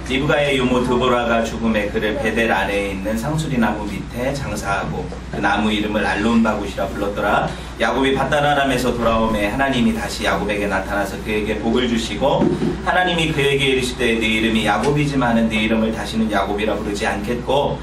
리브가의 유모 드보라가 죽음에 그를 베델 아래에 있는 상수리 나무 밑에 장사하고 그 나무 이름을 알론바굿이라 불렀더라. 야곱이 밧다라람에서 돌아오매 하나님이 다시 야곱에게 나타나서 그에게 복을 주시고 하나님이 그에게 이르시되 네 이름이 야곱이지만은 네 이름을 다시는 야곱이라 부르지 않겠고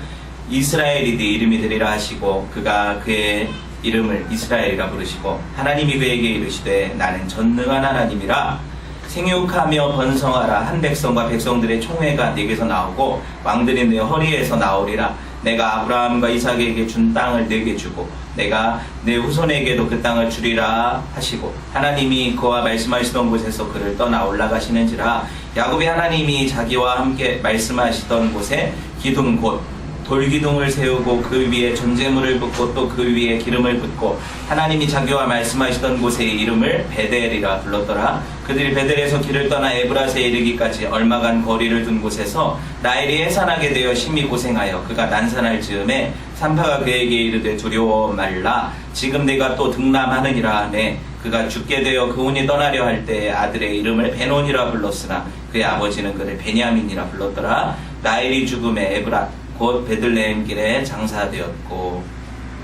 이스라엘이 네 이름이 되리라 하시고 그가 그의 이름을 이스라엘이라 부르시고 하나님이 그에게 이르시되 나는 전능한 하나님이라 생육하며 번성하라. 한 백성과 백성들의 총회가 네게서 나오고 왕들이 네 허리에서 나오리라. 내가 아브라함과 이삭에게 준 땅을 네게 주고 내가 네 후손에게도 그 땅을 주리라 하시고 하나님이 그와 말씀하시던 곳에서 그를 떠나 올라가시는지라. 야곱이 하나님이 자기와 함께 말씀하시던 곳에 기둥 곧 돌기둥을 세우고 그 위에 전제물을 붓고 또 그 위에 기름을 붓고 하나님이 자기와 말씀하시던 곳의 이름을 베델이라 불렀더라. 그들이 베델에서 길을 떠나 에브라스에 이르기까지 얼마간 거리를 둔 곳에서 라헬이 해산하게 되어 심히 고생하여 그가 난산할 즈음에 산파가 그에게 이르되 두려워 말라. 지금 내가 또 등남하느니라 하매 그가 죽게 되어 그 혼이 떠나려 할 때에 아들의 이름을 베논이라 불렀으나 그의 아버지는 그를 베냐민이라 불렀더라. 라헬이 죽음에 에브라 곧 베들레헴 길에 장사되었고.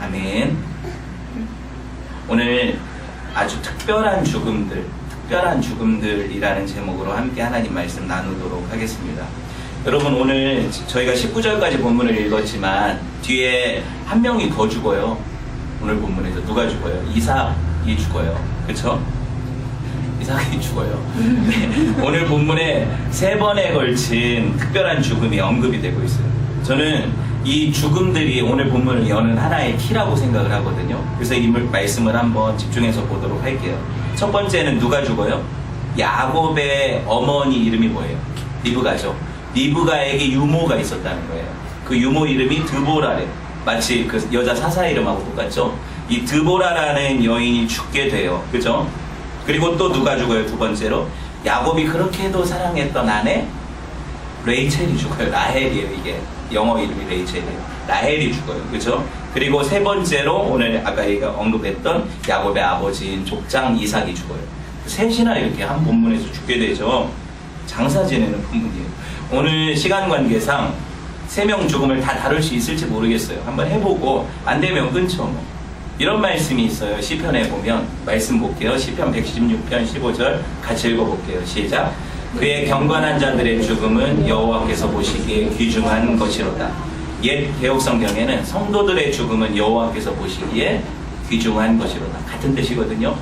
아멘. 오늘 아주 특별한 죽음들이라는 제목으로 함께 하나님 말씀 나누도록 하겠습니다. 여러분, 오늘 저희가 19절까지 본문을 읽었지만 뒤에 한 명이 더 죽어요. 오늘 본문에서 누가 죽어요? 이삭이 죽어요. 그쵸? 이삭이 죽어요. 네. 오늘 본문에 3번에 걸친 특별한 죽음이 언급이 되고 있어요. 저는 이 죽음들이 오늘 본문을 여는 하나의 키라고 생각을 하거든요. 그래서 이 말씀을 한번 집중해서 보도록 할게요. 첫 번째는 누가 죽어요? 야곱의 어머니 이름이 뭐예요? 리브가죠. 리브가에게 유모가 있었다는 거예요. 그 유모 이름이 드보라래요. 마치 그 여자 사사 이름하고 똑같죠? 이 드보라라는 여인이 죽게 돼요. 그죠? 그리고 또 누가 죽어요? 두 번째로 야곱이 그렇게도 사랑했던 아내 레이첼이 죽어요. 라헬이에요. 이게 영어 이름이 레이첼이에요. 라헬이 죽어요. 그죠? 그리고 세 번째로 오늘 아까 얘가 언급했던 야곱의 아버지인 족장 이삭이 죽어요. 셋이나 이렇게 한 본문에서 죽게 되죠. 장사 지내는 본문이에요. 오늘 시간 관계상 3명 죽음을 다 다룰 수 있을지 모르겠어요. 한번 해보고 안 되면 끊죠. 뭐. 이런 말씀이 있어요. 시편에 보면 말씀 볼게요. 시편 116편 15절 같이 읽어볼게요. 시작. 그의 경건한 자들의 죽음은 여호와께서 보시기에 귀중한 것이로다. 옛 개역 성경에는 성도들의 죽음은 여호와께서 보시기에 귀중한 것이로다. 같은 뜻이거든요.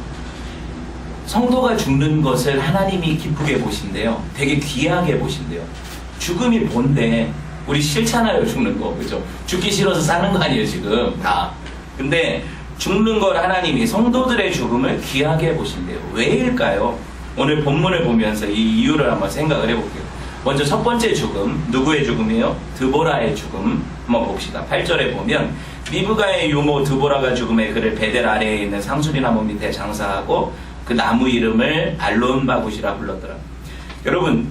성도가 죽는 것을 하나님이 기쁘게 보신대요. 되게 귀하게 보신대요. 죽음이 뭔데? 우리 싫잖아요, 죽는 거. 그죠? 죽기 싫어서 사는 거 아니에요, 지금 다. 근데 죽는 걸 하나님이 성도들의 죽음을 귀하게 보신대요. 왜일까요? 오늘 본문을 보면서 이 이유를 한번 생각을 해볼게요. 먼저 첫 번째 죽음, 누구의 죽음이에요? 드보라의 죽음 한번 봅시다. 8절에 보면 리브가의 유모 드보라가 죽음에 그를 베델 아래에 있는 상수리 나무 밑에 장사하고 그 나무 이름을 알론바굿이라 불렀더라. 여러분,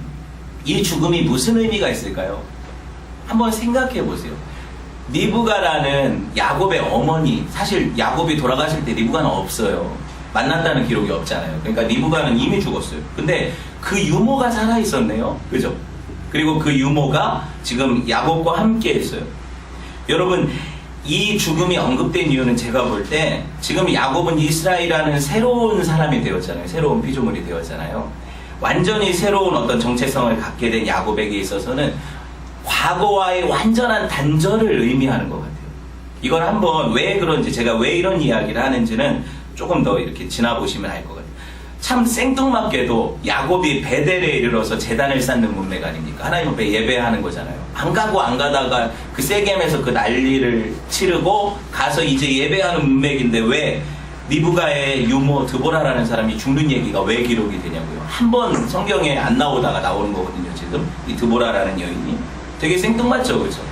이 죽음이 무슨 의미가 있을까요? 한번 생각해 보세요. 리브가라는 야곱의 어머니, 사실 야곱이 돌아가실 때 리브가는 없어요. 만났다는 기록이 없잖아요. 그러니까 리브가는 이미 죽었어요. 근데 그 유모가 살아있었네요. 그죠? 그리고 그 유모가 지금 야곱과 함께 했어요. 여러분, 이 죽음이 언급된 이유는 제가 볼 때 지금 야곱은 이스라엘이라는 새로운 사람이 되었잖아요. 새로운 피조물이 되었잖아요. 완전히 새로운 어떤 정체성을 갖게 된 야곱에게 있어서는 과거와의 완전한 단절을 의미하는 것 같아요. 이걸 한번 왜 그런지, 제가 왜 이런 이야기를 하는지는 조금 더 이렇게 지나보시면 알 것 같아요. 참 생뚱맞게도 야곱이 베델에 이르러서 제단을 쌓는 문맥 아닙니까? 하나님 앞에 예배하는 거잖아요. 안 가다가 그 세겜에서 그 난리를 치르고 가서 이제 예배하는 문맥인데 왜 리브가의 유모 드보라라는 사람이 죽는 얘기가 왜 기록이 되냐고요. 한 번 성경에 안 나오다가 나오는 거거든요. 지금 이 드보라라는 여인이 되게 생뚱맞죠, 그렇죠?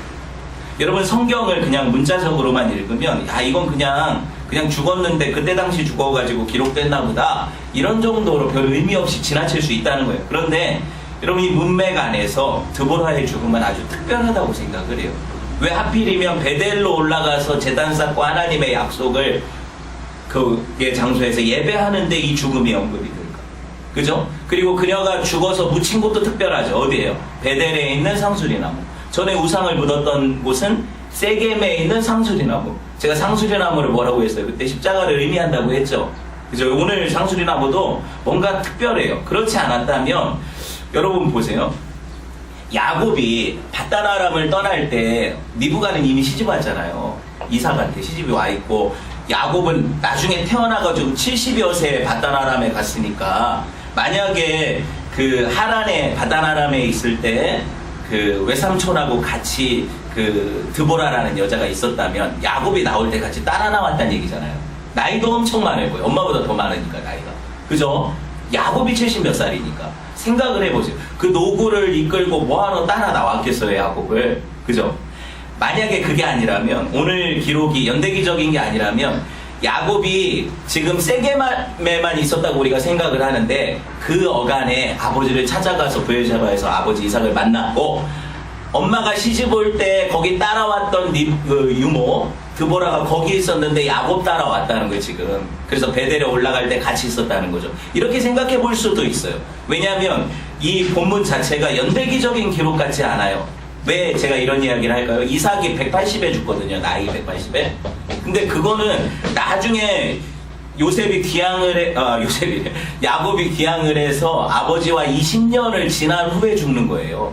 여러분, 성경을 그냥 문자적으로만 읽으면 야, 이건 그냥 죽었는데 그때 당시 죽어가지고 기록됐나 보다, 이런 정도로 별 의미 없이 지나칠 수 있다는 거예요. 그런데 여러분, 이 문맥 안에서 드보라의 죽음은 아주 특별하다고 생각을 해요. 왜 하필이면 베델로 올라가서 제단 쌓고 하나님의 약속을 그 장소에서 예배하는데 이 죽음이 언급이 될까? 그죠? 그리고 그녀가 죽어서 묻힌 곳도 특별하죠. 어디예요? 베델에 있는 상수리나무. 전에 우상을 묻었던 곳은 세겜에 있는 상수리나무. 제가 상수리나무를 뭐라고 했어요? 그때 십자가를 의미한다고 했죠. 그죠? 오늘 상수리나무도 뭔가 특별해요. 그렇지 않았다면 여러분 보세요. 야곱이 밧다나람을 떠날 때 리브가는 이미 시집 왔잖아요. 이삭한테 시집이 와 있고, 야곱은 나중에 태어나가지고 70여 세에 밧다나람에 갔으니까, 만약에 그 하란에 밧다나람에 있을 때 그 외삼촌하고 같이 그 드보라라는 여자가 있었다면 야곱이 나올 때 같이 따라 나왔다는 얘기잖아요. 나이도 엄청 많을 거예요. 엄마보다 더 많으니까 나이가. 그죠? 야곱이 70 몇 살이니까 생각을 해보세요. 그 노구를 이끌고 뭐하러 따라 나왔겠어요, 야곱을. 그죠? 만약에 그게 아니라면, 오늘 기록이 연대기적인 게 아니라면 야곱이 지금 세겜에만 있었다고 우리가 생각을 하는데, 그 어간에 아버지를 찾아가서 브엘세바에서 아버지 이삭을 만났고, 엄마가 시집 올 때 거기 따라왔던 그 유모 드보라가 거기 있었는데 야곱 따라왔다는 거예요, 지금. 그래서 베델에 올라갈 때 같이 있었다는 거죠. 이렇게 생각해 볼 수도 있어요. 왜냐하면 이 본문 자체가 연대기적인 기록 같지 않아요. 왜 제가 이런 이야기를 할까요? 이삭이 180에 죽거든요. 나이 180에. 근데 그거는 나중에 야곱이 귀향을 해서 아버지와 20년을 지난 후에 죽는 거예요.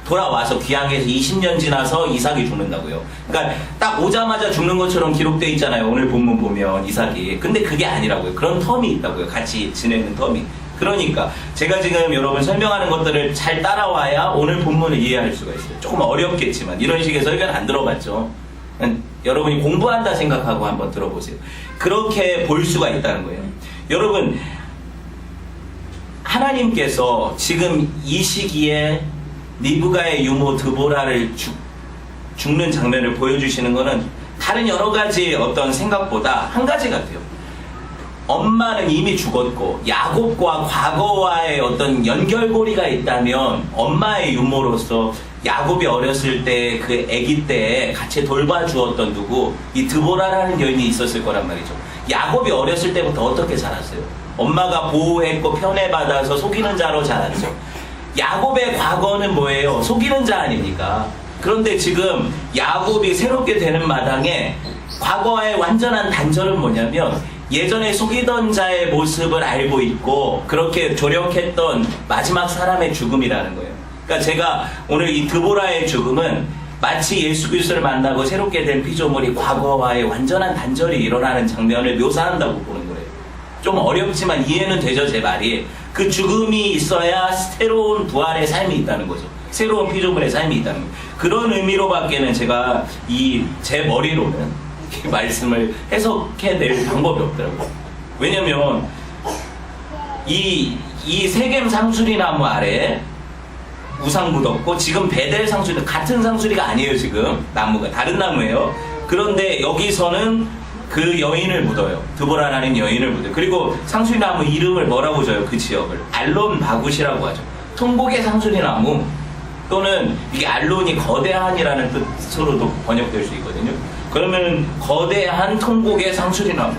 돌아와서 귀향해서 20년 지나서 이삭이 죽는다고요. 그러니까 딱 오자마자 죽는 것처럼 기록되어 있잖아요. 오늘 본문 보면 이삭이. 근데 그게 아니라고요. 그런 텀이 있다고요. 같이 지내는 텀이. 그러니까 제가 지금 여러분 설명하는 것들을 잘 따라와야 오늘 본문을 이해할 수가 있어요. 조금 어렵겠지만 이런 식의 설교는 안 들어봤죠. 여러분이 공부한다 생각하고 한번 들어보세요. 그렇게 볼 수가 있다는 거예요. 여러분, 하나님께서 지금 이 시기에 리브가의 유모 드보라를 죽는 장면을 보여주시는 것은 다른 여러 가지 어떤 생각보다 한 가지 같아요. 엄마는 이미 죽었고 야곱과 과거와의 어떤 연결고리가 있다면 엄마의 유모로서 야곱이 어렸을 때 그 아기 때 같이 돌봐주었던 누구, 이 드보라라는 여인이 있었을 거란 말이죠. 야곱이 어렸을 때부터 어떻게 자랐어요? 엄마가 보호했고 편애받아서 속이는 자로 자랐죠. 야곱의 과거는 뭐예요? 속이는 자 아닙니까? 그런데 지금 야곱이 새롭게 되는 마당에 과거와의 완전한 단절은 뭐냐면, 예전에 속이던 자의 모습을 알고 있고 그렇게 조력했던 마지막 사람의 죽음이라는 거예요. 그러니까 제가 오늘 이 드보라의 죽음은 마치 예수 그리스도를 만나고 새롭게 된 피조물이 과거와의 완전한 단절이 일어나는 장면을 묘사한다고 보는 거예요. 좀 어렵지만 이해는 되죠, 제 말이. 그 죽음이 있어야 새로운 부활의 삶이 있다는 거죠. 새로운 피조물의 삶이 있다는 거예요. 그런 의미로밖에는 제가 제 머리로는 이 말씀을 해석해낼 방법이 없더라고요. 왜냐면 이 세겜 상수리나무 아래 우상 묻었고, 지금 베델 상수리, 같은 상수리가 아니에요. 지금 나무가 다른 나무예요. 그런데 여기서는 그 여인을 묻어요. 드보라라는 여인을 묻어요. 그리고 상수리나무 이름을 뭐라고 줘요? 그 지역을 알론 바굿이라고 하죠. 통곡의 상수리나무, 또는 이게 알론이 거대한이라는 뜻으로도 번역될 수 있거든요. 그러면 거대한 통곡의 상수리나무.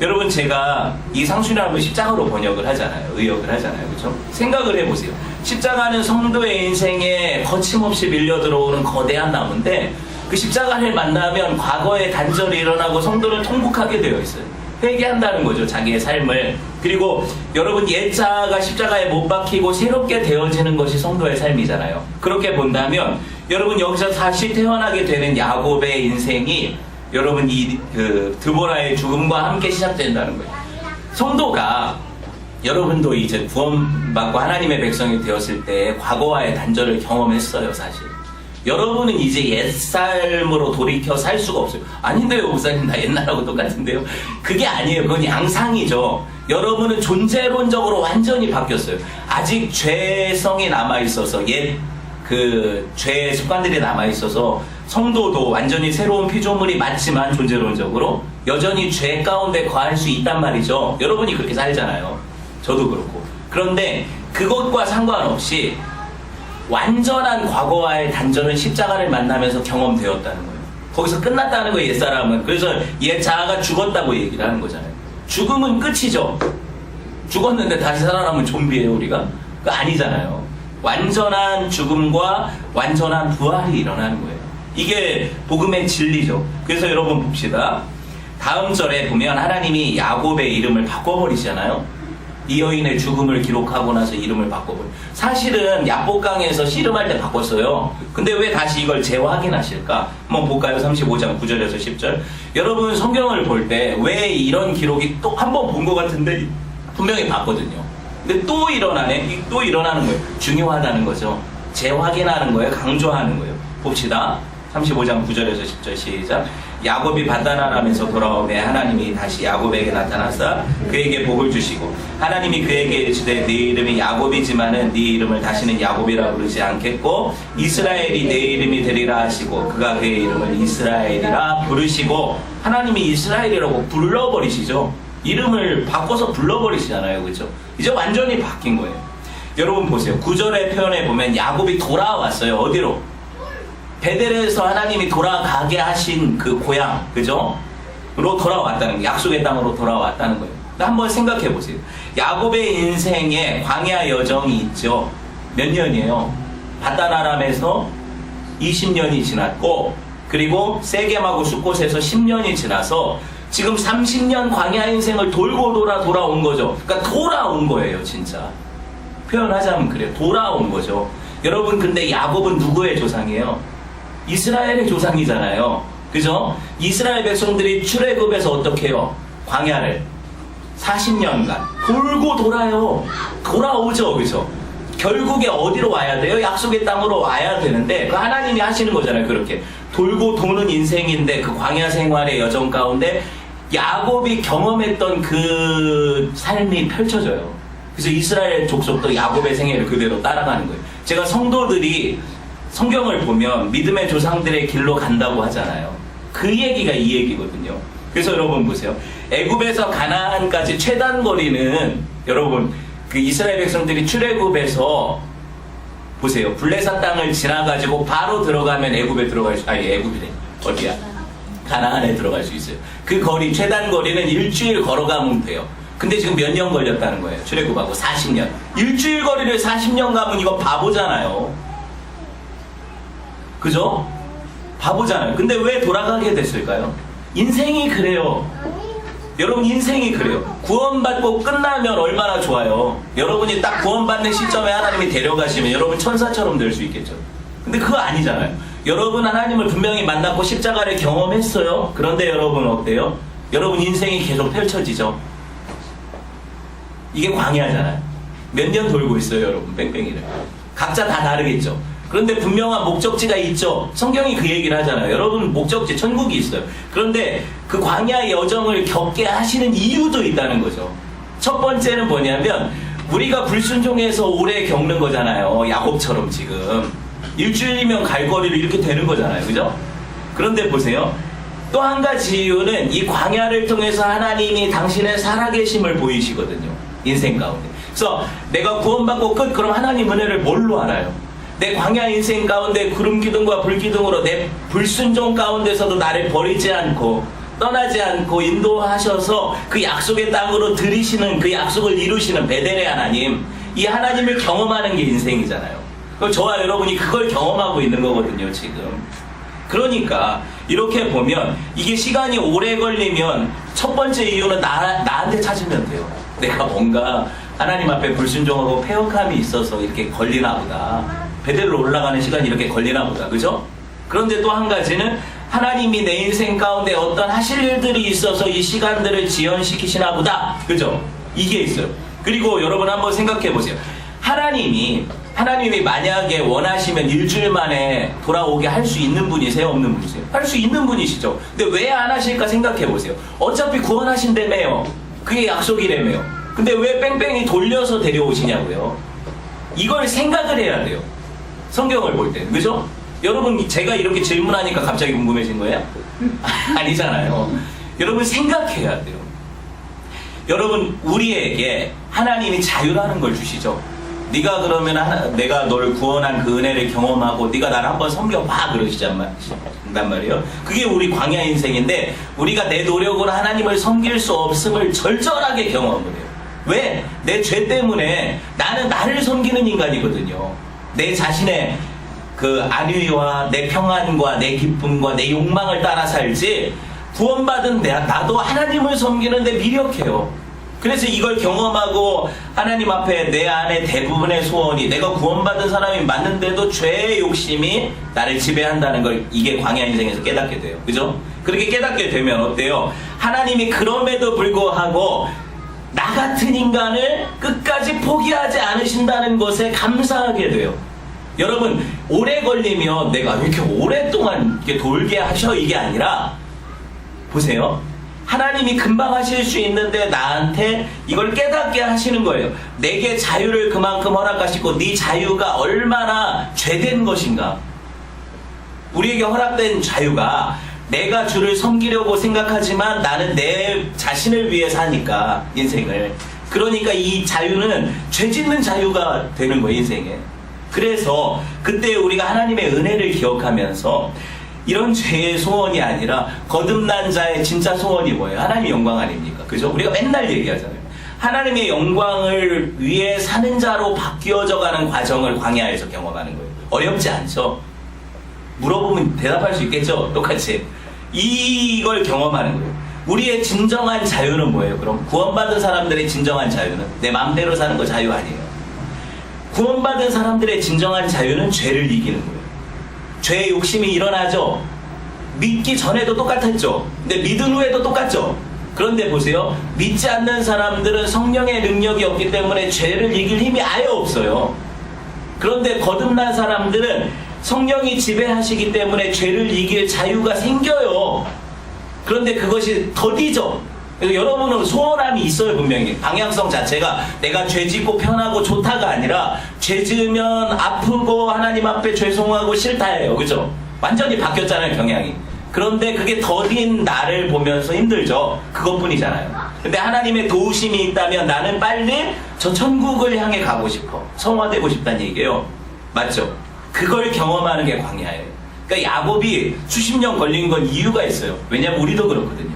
여러분, 제가 이 상수리나무 십자가로 번역을 하잖아요. 의역을 하잖아요. 그렇죠? 생각을 해보세요. 십자가는 성도의 인생에 거침없이 밀려 들어오는 거대한 나무인데, 그 십자가를 만나면 과거의 단절이 일어나고 성도는 통곡하게 되어 있어요. 회개한다는 거죠, 자기의 삶을. 그리고 여러분, 옛자가 십자가에 못 박히고 새롭게 되어지는 것이 성도의 삶이잖아요. 그렇게 본다면 여러분, 여기서 다시 태어나게 되는 야곱의 인생이 여러분 드보라의 죽음과 함께 시작된다는 거예요. 성도가, 여러분도 이제 구원받고 하나님의 백성이 되었을 때 과거와의 단절을 경험했어요, 사실. 여러분은 이제 옛삶으로 돌이켜 살 수가 없어요. 아닌데요, 목사님, 나 옛날하고 똑같은데요. 그게 아니에요. 그건 양상이죠. 여러분은 존재론적으로 완전히 바뀌었어요. 아직 죄성이 남아있어서, 죄의 습관들이 남아있어서 성도도 완전히 새로운 피조물이 맞지만 존재론적으로 여전히 죄 가운데 거할 수 있단 말이죠. 여러분이 그렇게 살잖아요. 저도 그렇고. 그런데 그것과 상관없이 완전한 과거와의 단절은 십자가를 만나면서 경험되었다는 거예요. 거기서 끝났다는 거예요, 옛사람은. 그래서 옛자아가 죽었다고 얘기를 하는 거잖아요. 죽음은 끝이죠. 죽었는데 다시 살아나면 좀비예요, 우리가? 그거 아니잖아요. 완전한 죽음과 완전한 부활이 일어나는 거예요. 이게 복음의 진리죠. 그래서 여러분 봅시다. 다음 절에 보면 하나님이 야곱의 이름을 바꿔버리잖아요. 이 여인의 죽음을 기록하고 나서 이름을 바꿔버려. 사실은 야복강에서 씨름할 때 바꿨어요. 근데 왜 다시 이걸 재확인하실까? 한번 볼까요? 35장 9절에서 10절. 여러분 성경을 볼 때 왜 이런 기록이 또 한 번 본 것 같은데 분명히 봤거든요. 근데 또 일어나네? 또 일어나는 거예요. 중요하다는 거죠. 재확인하는 거예요. 강조하는 거예요. 봅시다. 35장 9절에서 10절 시작. 야곱이 바다나람에서 돌아오매 하나님이 다시 야곱에게 나타나사 그에게 복을 주시고 하나님이 그에게 이르시되 네 이름이 야곱이지만은 네 이름을 다시는 야곱이라 부르지 않겠고 이스라엘이 네 이름이 되리라 하시고 그가 그의 이름을 이스라엘이라 부르시고 하나님이 이스라엘이라고 불러버리시죠. 이름을 바꿔서 불러버리시잖아요. 그렇죠? 이제 완전히 바뀐 거예요. 여러분 보세요. 9절의 표현에 보면 야곱이 돌아왔어요. 어디로? 베델에서 하나님이 돌아가게 하신 그 고향, 그죠? 로 돌아왔다는 거예요. 약속의 땅으로 돌아왔다는 거예요. 한번 생각해 보세요. 야곱의 인생에 광야 여정이 있죠. 몇 년이에요? 바다나람에서 20년이 지났고, 그리고 세겜하고 숫곳에서 10년이 지나서 지금 30년 광야 인생을 돌고 돌아온 거죠. 그러니까 돌아온 거예요, 진짜. 표현하자면 그래요. 돌아온 거죠. 여러분, 근데 야곱은 누구의 조상이에요? 이스라엘의 조상이잖아요. 그죠? 이스라엘 백성들이 출애굽에서 어떻게 해요? 광야를 40년간 돌고 돌아요. 돌아오죠. 그죠? 결국에 어디로 와야 돼요? 약속의 땅으로 와야 되는데 그 하나님이 하시는 거잖아요. 그렇게 돌고 도는 인생인데 그 광야 생활의 여정 가운데 야곱이 경험했던 그 삶이 펼쳐져요. 그래서 이스라엘 족속도 야곱의 생애를 그대로 따라가는 거예요. 제가 성도들이 성경을 보면 믿음의 조상들의 길로 간다고 하잖아요. 그 얘기가 이 얘기거든요. 그래서 여러분 보세요. 애굽에서 가나안까지 최단 거리는 여러분 그 이스라엘 백성들이 출애굽에서 보세요. 블레셋 땅을 지나가지고 바로 들어가면 애굽에 들어갈 수 애굽이래. 어디야? 가나안에 들어갈 수 있어요. 그 거리 최단 거리는 일주일 걸어가면 돼요. 근데 지금 몇 년 걸렸다는 거예요. 출애굽하고 40년. 일주일 거리를 40년 가면 이거 바보잖아요. 그죠? 바보잖아요. 근데 왜 돌아가게 됐을까요? 인생이 그래요. 여러분 인생이 그래요. 구원받고 끝나면 얼마나 좋아요. 여러분이 딱 구원받는 시점에 하나님이 데려가시면 여러분 천사처럼 될 수 있겠죠. 근데 그거 아니잖아요. 여러분 하나님을 분명히 만났고 십자가를 경험했어요. 그런데 여러분 어때요? 여러분 인생이 계속 펼쳐지죠. 이게 광야잖아요. 몇 년 돌고 있어요 여러분 뺑뺑이를. 각자 다 다르겠죠. 그런데 분명한 목적지가 있죠. 성경이 그 얘기를 하잖아요. 여러분 목적지 천국이 있어요. 그런데 그 광야의 여정을 겪게 하시는 이유도 있다는 거죠. 첫 번째는 뭐냐면 우리가 불순종해서 오래 겪는 거잖아요. 야곱처럼 지금 일주일이면 갈 거리를 이렇게 되는 거잖아요. 그죠? 그런데 보세요. 또 한 가지 이유는 이 광야를 통해서 하나님이 당신의 살아계심을 보이시거든요. 인생 가운데. 그래서 내가 구원받고 끝 그럼 하나님 은혜를 뭘로 알아요? 내 광야 인생 가운데 구름 기둥과 불 기둥으로 내 불순종 가운데서도 나를 버리지 않고 떠나지 않고 인도하셔서 그 약속의 땅으로 들이시는 그 약속을 이루시는 베델의 하나님, 이 하나님을 경험하는 게 인생이잖아요. 그럼 저와 여러분이 그걸 경험하고 있는 거거든요 지금. 그러니까 이렇게 보면 이게 시간이 오래 걸리면 첫 번째 이유는 나한테 찾으면 돼요. 내가 뭔가 하나님 앞에 불순종하고 패역함이 있어서 이렇게 걸리나 보다. 베델로 올라가는 시간이 이렇게 걸리나 보다. 그죠? 그런데 또 한 가지는 하나님이 내 인생 가운데 어떤 하실 일들이 있어서 이 시간들을 지연시키시나 보다. 그죠? 이게 있어요. 그리고 여러분 한번 생각해 보세요. 하나님이 만약에 원하시면 일주일 만에 돌아오게 할 수 있는 분이세요? 없는 분이세요? 할 수 있는 분이시죠. 근데 왜 안 하실까 생각해 보세요. 어차피 구원하신다며요. 그게 약속이라며요. 근데 왜 뺑뺑이 돌려서 데려오시냐고요. 이걸 생각을 해야 돼요. 성경을 볼 때. 그죠? 여러분 제가 이렇게 질문하니까 갑자기 궁금해진 거예요? 아니잖아요. 여러분 생각해야 돼요. 여러분 우리에게 하나님이 자유라는 걸 주시죠. 네가 그러면 내가 널 구원한 그 은혜를 경험하고 네가 나를 한번 섬겨봐 그러시단 말이에요. 그게 우리 광야 인생인데 우리가 내 노력으로 하나님을 섬길 수 없음을 절절하게 경험을 해요. 왜? 내 죄 때문에 나는 나를 섬기는 인간이거든요. 내 자신의 그 안위와 내 평안과 내 기쁨과 내 욕망을 따라 살지, 구원받은 나도 하나님을 섬기는데 미력해요. 그래서 이걸 경험하고 하나님 앞에 내 안에 대부분의 소원이, 내가 구원받은 사람이 맞는데도 죄의 욕심이 나를 지배한다는 걸 이게 광야 인생에서 깨닫게 돼요. 그죠? 그렇게 깨닫게 되면 어때요? 하나님이 그럼에도 불구하고 나 같은 인간을 끝까지 포기하지 않으신다는 것에 감사하게 돼요. 여러분, 오래 걸리면 내가 왜 이렇게 오랫동안 이렇게 돌게 하셔? 이게 아니라, 보세요. 하나님이 금방 하실 수 있는데 나한테 이걸 깨닫게 하시는 거예요. 내게 자유를 그만큼 허락하시고 네 자유가 얼마나 죄된 것인가. 우리에게 허락된 자유가 내가 주를 섬기려고 생각하지만 나는 내 자신을 위해 사니까, 인생을. 그러니까 이 자유는 죄 짓는 자유가 되는 거예요, 인생에. 그래서 그때 우리가 하나님의 은혜를 기억하면서 이런 죄의 소원이 아니라 거듭난 자의 진짜 소원이 뭐예요? 하나님의 영광 아닙니까? 그죠? 우리가 맨날 얘기하잖아요. 하나님의 영광을 위해 사는 자로 바뀌어져 가는 과정을 광야에서 경험하는 거예요. 어렵지 않죠? 물어보면 대답할 수 있겠죠? 똑같이. 이걸 경험하는 거예요. 우리의 진정한 자유는 뭐예요? 그럼 구원받은 사람들의 진정한 자유는 내 마음대로 사는 거 자유 아니에요. 구원받은 사람들의 진정한 자유는 죄를 이기는 거예요. 죄의 욕심이 일어나죠. 믿기 전에도 똑같았죠. 근데 믿은 후에도 똑같죠. 그런데 보세요. 믿지 않는 사람들은 성령의 능력이 없기 때문에 죄를 이길 힘이 아예 없어요. 그런데 거듭난 사람들은 성령이 지배하시기 때문에 죄를 이길 자유가 생겨요. 그런데 그것이 더디죠. 그래서 여러분은 소원함이 있어요, 분명히. 방향성 자체가 내가 죄 짓고 편하고 좋다가 아니라 죄 지으면 아프고 하나님 앞에 죄송하고 싫다예요. 그죠? 완전히 바뀌었잖아요, 경향이. 그런데 그게 더딘 나를 보면서 힘들죠. 그것뿐이잖아요. 근데 하나님의 도우심이 있다면 나는 빨리 저 천국을 향해 가고 싶어. 성화되고 싶다는 얘기예요. 맞죠? 그걸 경험하는 게 광야예요. 그러니까 야곱이 수십 년 걸린 건 이유가 있어요. 왜냐면 우리도 그렇거든요.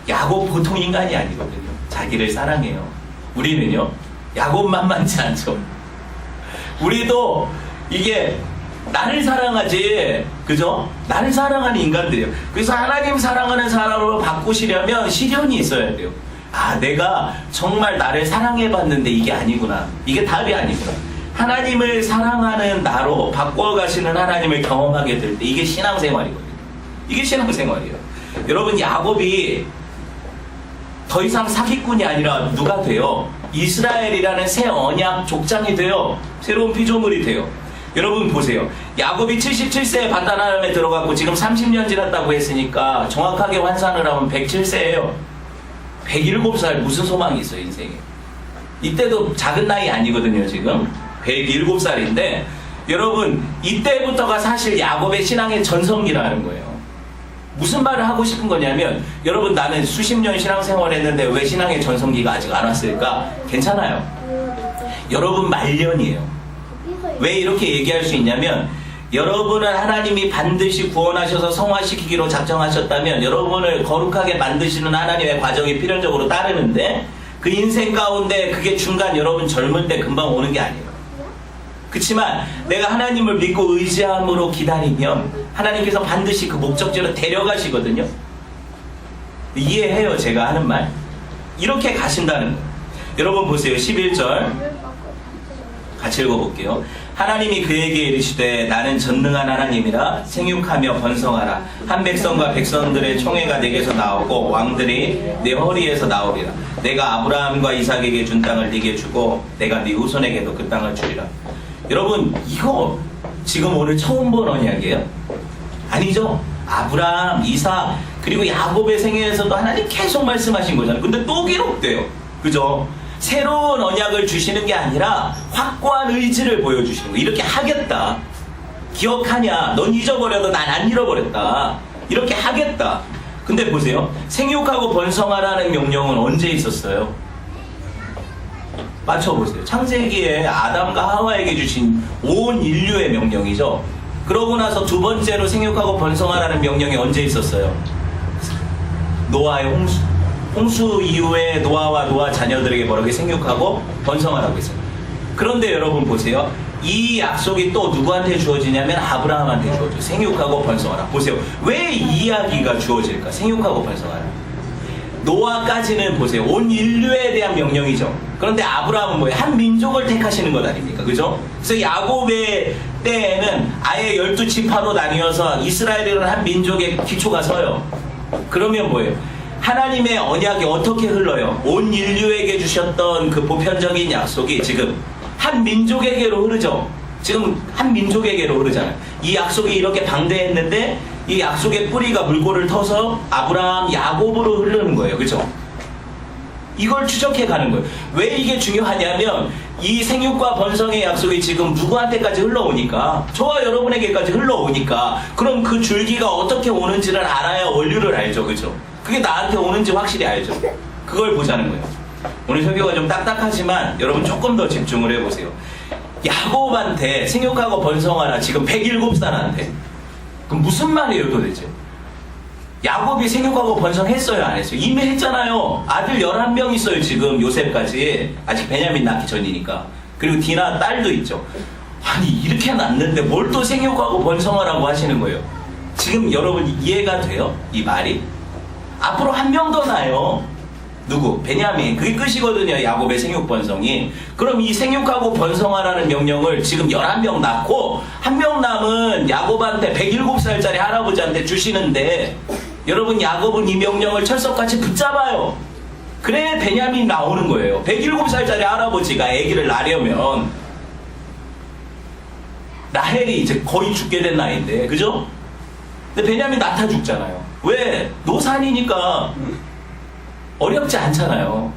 야곱 보통 인간이 아니거든요. 자기를 사랑해요. 우리는요, 야곱 만만치 않죠. 우리도 이게 나를 사랑하지, 그죠? 나를 사랑하는 인간들이에요. 그래서 하나님 사랑하는 사람으로 바꾸시려면 시련이 있어야 돼요. 아, 내가 정말 나를 사랑해봤는데 이게 아니구나. 이게 답이 아니구나. 하나님을 사랑하는 나로 바꿔가시는 하나님을 경험하게 될 때 이게 신앙생활이거든요. 이게 신앙생활이에요. 여러분, 야곱이 더 이상 사기꾼이 아니라 누가 돼요? 이스라엘이라는 새 언약 족장이 돼요. 새로운 피조물이 돼요. 여러분 보세요. 야곱이 77세에 반단하람에 들어갔고 지금 30년 지났다고 했으니까 정확하게 환산을 하면 107세예요. 107살 무슨 소망이 있어요, 인생에. 이때도 작은 나이 아니거든요, 지금. 107살인데 여러분, 이때부터가 사실 야곱의 신앙의 전성기라는 거예요. 무슨 말을 하고 싶은 거냐면, 여러분, 나는 수십 년 신앙생활 했는데 왜 신앙의 전성기가 아직 안 왔을까? 괜찮아요. 여러분 말년이에요. 왜 이렇게 얘기할 수 있냐면, 여러분은 하나님이 반드시 구원하셔서 성화시키기로 작정하셨다면 여러분을 거룩하게 만드시는 하나님의 과정이 필연적으로 따르는데, 그 인생 가운데 그게 중간 여러분 젊을 때 금방 오는 게 아니에요. 그렇지만 내가 하나님을 믿고 의지함으로 기다리면 하나님께서 반드시 그 목적지로 데려가시거든요. 이해해요, 제가 하는 말? 이렇게 가신다는 거예요. 여러분 보세요. 11절 같이 읽어볼게요. 하나님이 그에게 이르시되 나는 전능한 하나님이라 생육하며 번성하라. 한 백성과 백성들의 총회가 내게서 나오고 왕들이 내 허리에서 나오리라. 내가 아브라함과 이삭에게 준 땅을 네게 주고 내가 네 후손에게도 그 땅을 주리라. 여러분, 이거 지금 오늘 처음 본 언약이에요? 아니죠? 아브라함, 이삭, 그리고 야곱의 생애에서도 하나님 계속 말씀하신 거잖아요. 근데 또 기록돼요. 그죠? 새로운 언약을 주시는 게 아니라 확고한 의지를 보여주시는 거예요. 이렇게 하겠다. 기억하냐? 넌 잊어버려도 난 안 잃어버렸다. 이렇게 하겠다. 근데 보세요. 생육하고 번성하라는 명령은 언제 있었어요? 맞춰보세요. 창세기에 아담과 하와에게 주신 온 인류의 명령이죠. 그러고 나서 두 번째로 생육하고 번성하라는 명령이 언제 있었어요? 노아의 홍수. 홍수 이후에 노아와 노아 자녀들에게 뭐라고 생육하고 번성하라고 했어요. 그런데 여러분 보세요. 이 약속이 또 누구한테 주어지냐면 아브라함한테 주어져요. 생육하고 번성하라. 보세요. 왜 이 이야기가 주어질까? 생육하고 번성하라. 노아까지는 보세요. 온 인류에 대한 명령이죠. 그런데 아브라함은 뭐예요? 한 민족을 택하시는 것 아닙니까? 그죠? 그래서 야곱의 때에는 아예 12지파로 나뉘어서 이스라엘이라는 한 민족의 기초가 서요. 그러면 뭐예요? 하나님의 언약이 어떻게 흘러요? 온 인류에게 주셨던 그 보편적인 약속이 지금 한 민족에게로 흐르죠. 지금 한 민족에게로 흐르잖아요. 이 약속이 이렇게 방대했는데 이 약속의 뿌리가 물꼬를 터서 아브라함, 야곱으로 흐르는 거예요. 그렇죠? 이걸 추적해 가는 거예요. 왜 이게 중요하냐면 이 생육과 번성의 약속이 지금 누구한테까지 흘러오니까, 저와 여러분에게까지 흘러오니까, 그럼 그 줄기가 어떻게 오는지를 알아야 원류를 알죠. 그렇죠? 그게 나한테 오는지 확실히 알죠. 그걸 보자는 거예요. 오늘 설교가 좀 딱딱하지만 여러분 조금 더 집중을 해보세요. 야곱한테 생육하고 번성하라, 지금 107살한테. 그럼 무슨 말이에요 도대체? 야곱이 생육하고 번성했어요 안 했어요? 이미 했잖아요. 아들 11명 있어요 지금, 요셉까지. 아직 베냐민 낳기 전이니까. 그리고 디나 딸도 있죠. 아니 이렇게 낳는데 뭘 또 생육하고 번성하라고 하시는 거예요? 지금 여러분 이해가 돼요? 이 말이? 앞으로 한 명 더 낳아요. 누구? 베냐민. 그게 끝이거든요. 야곱의 생육 번성이. 그럼 이 생육하고 번성하라는 명령을 지금 11명 낳고 한 명 남은 야곱한테 107살짜리 할아버지한테 주시는데, 여러분 야곱은 이 명령을 철석같이 붙잡아요. 그래 베냐민 나오는 거예요. 107살짜리 할아버지가 아기를 낳으려면, 라헬이 이제 거의 죽게 된 나이인데, 그죠? 근데 베냐민 낳다 죽잖아요. 왜? 노산이니까 어렵지 않잖아요.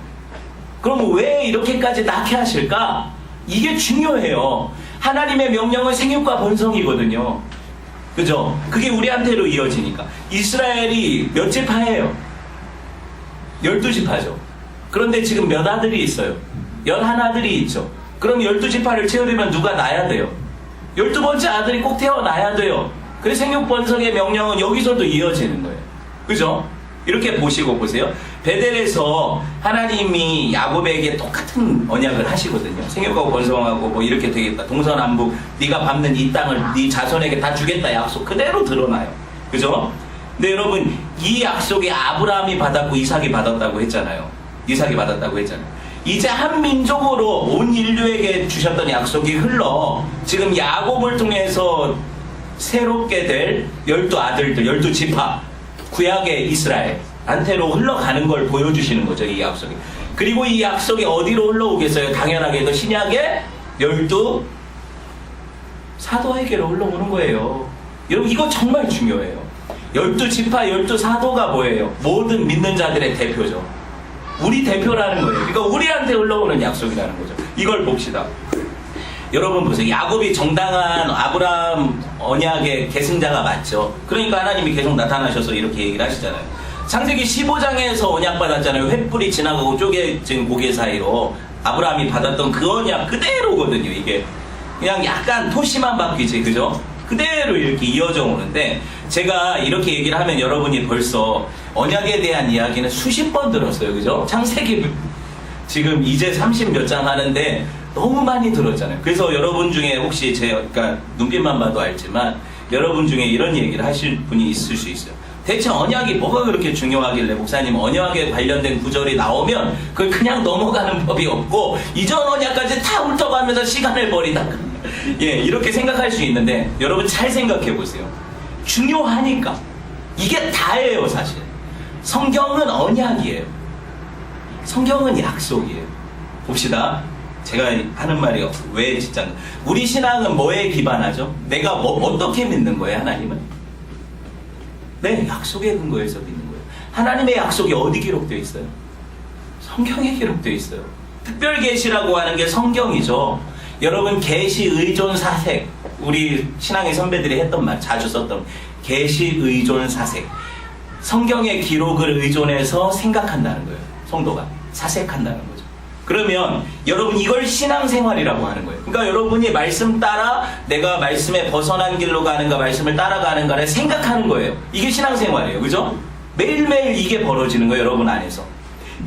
그럼 왜 이렇게까지 낳게 하실까? 이게 중요해요. 하나님의 명령은 생육과 번성이거든요. 그죠? 그게 우리한테로 이어지니까. 이스라엘이 몇 지파예요? 12지파죠. 그런데 지금 몇 아들이 있어요? 11아들이 있죠. 그럼 12지파를 채우려면 누가 낳아야 돼요? 12번째 아들이 꼭 태어나야 돼요. 그래서 생육 번성의 명령은 여기서도 이어지는 거예요. 그죠? 이렇게 보시고 보세요. 베델에서 하나님이 야곱에게 똑같은 언약을 하시거든요. 생육하고 번성하고 뭐 이렇게 되겠다. 동서남북 네가 밟는 이 땅을 네 자손에게 다 주겠다 약속 그대로 드러나요. 그죠? 근데 여러분 이 약속이 아브라함이 받았고 이삭이 받았다고 했잖아요. 이삭이 받았다고 했잖아요. 이제 한 민족으로 온 인류에게 주셨던 약속이 흘러 지금 야곱을 통해서 새롭게 될 12아들들, 12지파, 구약의 이스라엘한테로 흘러가는 걸 보여주시는 거죠, 이 약속이. 그리고 이 약속이 어디로 흘러오겠어요? 당연하게도 신약의 12 사도에게로 흘러오는 거예요. 여러분 이거 정말 중요해요. 12지파, 12사도가 뭐예요? 모든 믿는 자들의 대표죠. 우리 대표라는 거예요. 그러니까 우리한테 흘러오는 약속이라는 거죠. 이걸 봅시다. 여러분 보세요. 야곱이 정당한 아브라함 언약의 계승자가 맞죠. 그러니까 하나님이 계속 나타나셔서 이렇게 얘기를 하시잖아요. 창세기 15장에서 언약 받았잖아요. 횃불이 지나가고 쪼개진 고개 사이로 아브라함이 받았던 그 언약 그대로거든요. 이게 그냥 약간 토시만 바뀌지, 그죠? 그대로 이렇게 이어져 오는데, 제가 이렇게 얘기를 하면 여러분이 벌써 언약에 대한 이야기는 수십 번 들었어요. 그죠? 창세기 지금 이제 30 몇 장 하는데 너무 많이 들었잖아요. 그래서 여러분 중에 혹시 그러니까 눈빛만 봐도 알지만 여러분 중에 이런 얘기를 하실 분이 있을 수 있어요. 대체 언약이 뭐가 그렇게 중요하길래 목사님 언약에 관련된 구절이 나오면 그걸 그냥 넘어가는 법이 없고 이전 언약까지 다 훑어가면서 시간을 버리다. 예, 이렇게 생각할 수 있는데 여러분 잘 생각해 보세요. 중요하니까. 이게 다예요, 사실. 성경은 언약이에요. 성경은 약속이에요. 봅시다. 제가 하는 말이 왜 진짜 우리 신앙은 뭐에 기반하죠? 내가 어떻게 믿는 거예요, 하나님은? 네, 약속의 근거에서 믿는 거예요. 하나님의 약속이 어디 기록되어 있어요? 성경에 기록되어 있어요. 특별 계시라고 하는 게 성경이죠. 여러분 계시 의존 사색, 우리 신앙의 선배들이 했던 말, 자주 썼던 계시 의존 사색. 성경의 기록을 의존해서 생각한다는 거예요. 성도가 사색한다는 거죠. 그러면 여러분 이걸 신앙생활이라고 하는 거예요. 그러니까 여러분이 말씀 따라 내가 말씀에 벗어난 길로 가는가 말씀을 따라가는가를 생각하는 거예요. 이게 신앙생활이에요. 그죠? 매일매일 이게 벌어지는 거예요. 여러분 안에서.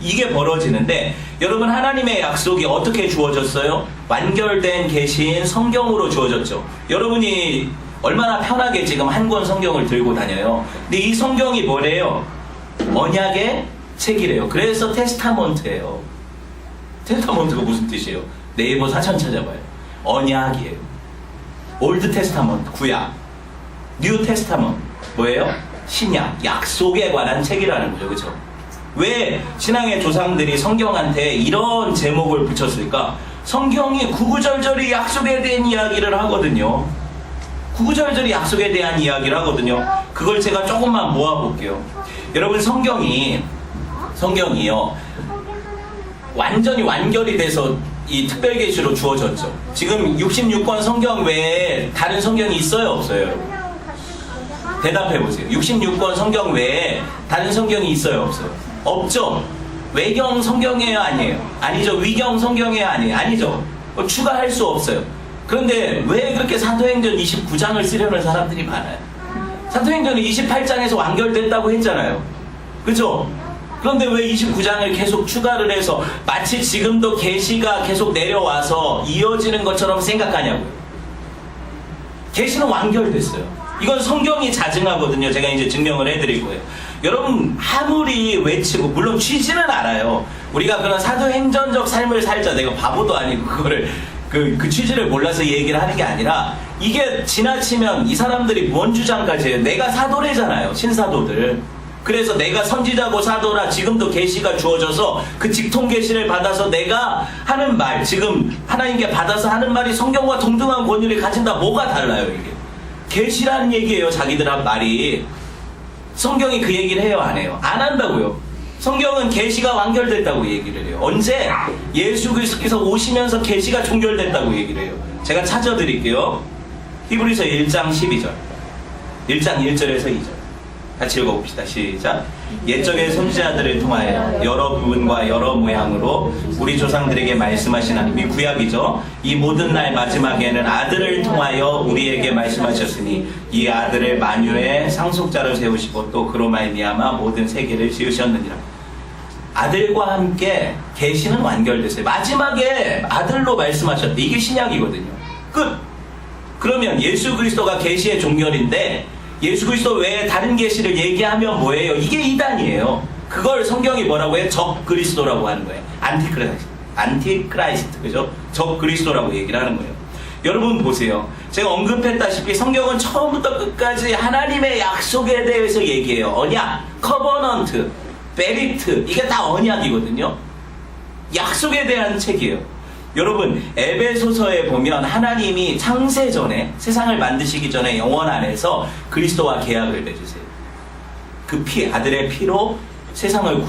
이게 벌어지는데 여러분 하나님의 약속이 어떻게 주어졌어요? 완결된 계시인 성경으로 주어졌죠. 여러분이 얼마나 편하게 지금 한 권 성경을 들고 다녀요. 근데 이 성경이 뭐래요? 언약의 책이래요. 그래서 테스타먼트예요. 테스타먼트가 무슨 뜻이에요? 네이버 사전 찾아봐요. 언약이에요. 올드 테스타먼트, 구약. 뉴 테스타먼트, 뭐예요? 신약, 약속에 관한 책이라는 거죠. 그렇죠? 왜 신앙의 조상들이 성경한테 이런 제목을 붙였을까? 성경이 구구절절히 약속에 대한 이야기를 하거든요. 구구절절히 약속에 대한 이야기를 하거든요. 그걸 제가 조금만 모아볼게요. 여러분 성경이요 완전히 완결이 돼서 이 특별계시로 주어졌죠. 지금 66권 성경 외에 다른 성경이 있어요 없어요? 대답해보세요. 66권 성경 외에 다른 성경이 있어요 없어요? 없죠. 외경 성경이에요 아니에요? 아니죠. 위경 성경이에요 아니에요? 아니죠. 추가할 수 없어요. 그런데 왜 그렇게 사도행전 29장을 쓰려는 사람들이 많아요? 사도행전은 28장에서 완결됐다고 했잖아요. 그죠? 그런데 왜 29장을 계속 추가를 해서 마치 지금도 계시가 계속 내려와서 이어지는 것처럼 생각하냐고요. 계시는 완결됐어요. 이건 성경이 자증하거든요. 제가 이제 증명을 해드릴 거예요. 여러분 아무리 외치고 물론 취지는 알아요. 우리가 그런 사도행전적 삶을 살자. 내가 바보도 아니고 그거를 그 취지를 몰라서 얘기를 하는 게 아니라 이게 지나치면 이 사람들이 뭔 주장까지 해요. 내가 사도래잖아요. 신사도들. 그래서 내가 선지자고 사도라 지금도 계시가 주어져서 그 직통 계시를 받아서 내가 하는 말 지금 하나님께 받아서 하는 말이 성경과 동등한 권위를 가진다. 뭐가 달라요 이게? 계시라는 얘기예요. 자기들 한 말이. 성경이 그 얘기를 해요 안 해요? 안 한다고요. 성경은 계시가 완결됐다고 얘기를 해요. 언제? 예수 그리스도께서 오시면서 계시가 종결됐다고 얘기를 해요. 제가 찾아드릴게요. 히브리서 1장 12절 1장 1절에서 2절 같이 읽어봅시다. 시작. 옛적의 선지자들을 통하여 여러 부분과 여러 모양으로 우리 조상들에게 말씀하신 하나님이 구약이죠. 이 모든 날 마지막에는 아들을 통하여 우리에게 말씀하셨으니 이 아들을 만유의 상속자로 세우시고 또 그로 말미암아 모든 세계를 지으셨느니라. 아들과 함께 계시는 완결됐어요. 마지막에 아들로 말씀하셨대. 이게 신약이거든요. 끝. 그러면 예수 그리스도가 계시의 종결인데 예수 그리스도 외에 다른 계시를 얘기하면 뭐예요? 이게 이단이에요. 그걸 성경이 뭐라고 해요? 적 그리스도라고 하는 거예요. 안티크라이스트, 그죠? 적 그리스도라고 얘기를 하는 거예요. 여러분 보세요. 제가 언급했다시피 성경은 처음부터 끝까지 하나님의 약속에 대해서 얘기해요. 언약, 커버넌트, 베리트, 이게 다 언약이거든요. 약속에 대한 책이에요. 여러분 에베소서에 보면 하나님이 창세 전에 세상을 만드시기 전에 영원 안에서 그리스도와 계약을 맺으세요. 그 피, 아들의 피로 세상을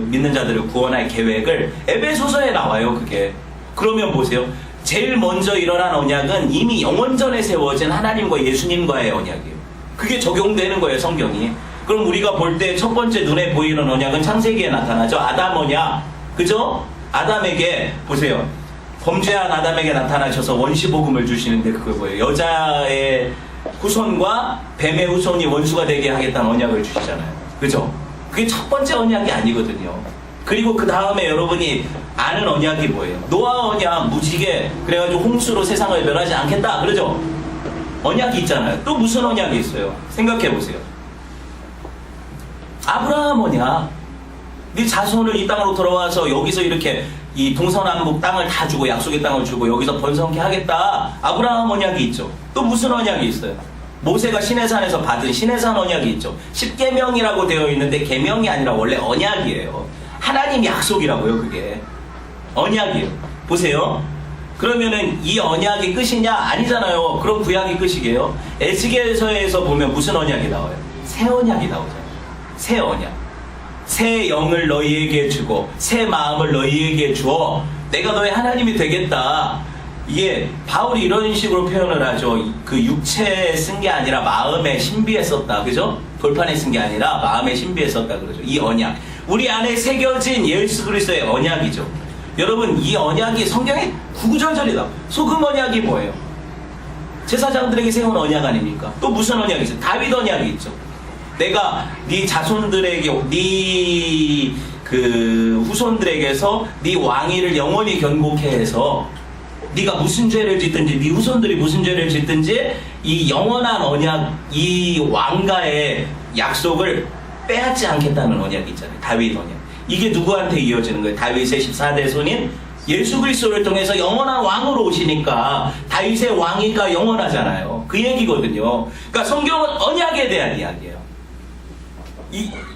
믿는 자들을 구원할 계획을 에베소서에 나와요. 그게. 그러면 보세요. 제일 먼저 일어난 언약은 이미 영원전에 세워진 하나님과 예수님과의 언약이에요. 그게 적용되는 거예요. 성경이. 그럼 우리가 볼 때 첫 번째 눈에 보이는 언약은 창세기에 나타나죠. 아담 언약. 그죠? 아담에게 보세요. 범죄한 아담에게 나타나셔서 원시복음을 주시는데 그거 뭐예요? 여자의 후손과 뱀의 후손이 원수가 되게 하겠다는 언약을 주시잖아요. 그죠? 그게 첫 번째 언약이 아니거든요. 그리고 그 다음에 여러분이 아는 언약이 뭐예요? 노아 언약 무지개 그래가지고 홍수로 세상을 멸하지 않겠다. 그러죠? 언약이 있잖아요. 또 무슨 언약이 있어요? 생각해 보세요. 아브라함 언약. 네 자손을 이 땅으로 돌아와서 여기서 이렇게 이 동서남북 땅을 다 주고 약속의 땅을 주고 여기서 번성케 하겠다. 아브라함 언약이 있죠. 또 무슨 언약이 있어요? 모세가 시내산에서 받은 시내산 언약이 있죠. 10계명이라고 되어 있는데 계명이 아니라 원래 언약이에요. 하나님 약속이라고요. 그게 언약이에요. 보세요. 그러면은 이 언약이 끝이냐? 아니잖아요. 그럼 구약이 끝이게요. 에스겔서에서 보면 무슨 언약이 나와요? 새 언약이 나오잖아요. 새 언약. 새 영을 너희에게 주고 새 마음을 너희에게 주어 내가 너의 하나님이 되겠다. 이게 바울이 이런 식으로 표현을 하죠. 그 육체에 쓴 게 아니라 마음에 신비에 썼다. 그죠? 돌판에 쓴 게 아니라 마음에 신비에 썼다 그러죠. 이 언약. 우리 안에 새겨진 예수 그리스도의 언약이죠. 여러분 이 언약이 성경에 구구절절이다. 소금 언약이 뭐예요? 제사장들에게 세운 언약 아닙니까? 또 무슨 언약이 있어요? 다윗 언약이 있죠. 내가 네 자손들에게 네 그 후손들에게서 네 왕위를 영원히 견고케 해서 네가 무슨 죄를 짓든지 네 후손들이 무슨 죄를 짓든지 이 영원한 언약, 이 왕가의 약속을 빼앗지 않겠다는 언약이 있잖아요. 다윗 언약. 이게 누구한테 이어지는 거예요? 다윗의 14대 손인 예수 그리스도를 통해서 영원한 왕으로 오시니까 다윗의 왕위가 영원하잖아요. 그 얘기거든요. 그러니까 성경은 언약에 대한 이야기예요.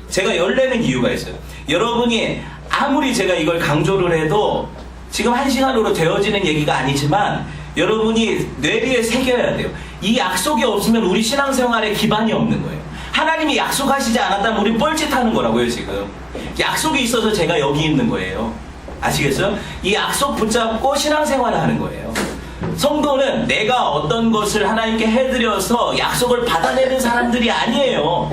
제가 열내는 이유가 있어요. 여러분이 아무리 제가 이걸 강조를 해도 지금 1시간으로 되어지는 얘기가 아니지만 여러분이 뇌리에 새겨야 돼요. 이 약속이 없으면 우리 신앙생활에 기반이 없는 거예요. 하나님이 약속하시지 않았다면 우리 뻘짓하는 거라고요. 지금 약속이 있어서 제가 여기 있는 거예요. 아시겠어요? 이 약속 붙잡고 신앙생활을 하는 거예요. 성도는 내가 어떤 것을 하나님께 해드려서 약속을 받아내는 사람들이 아니에요.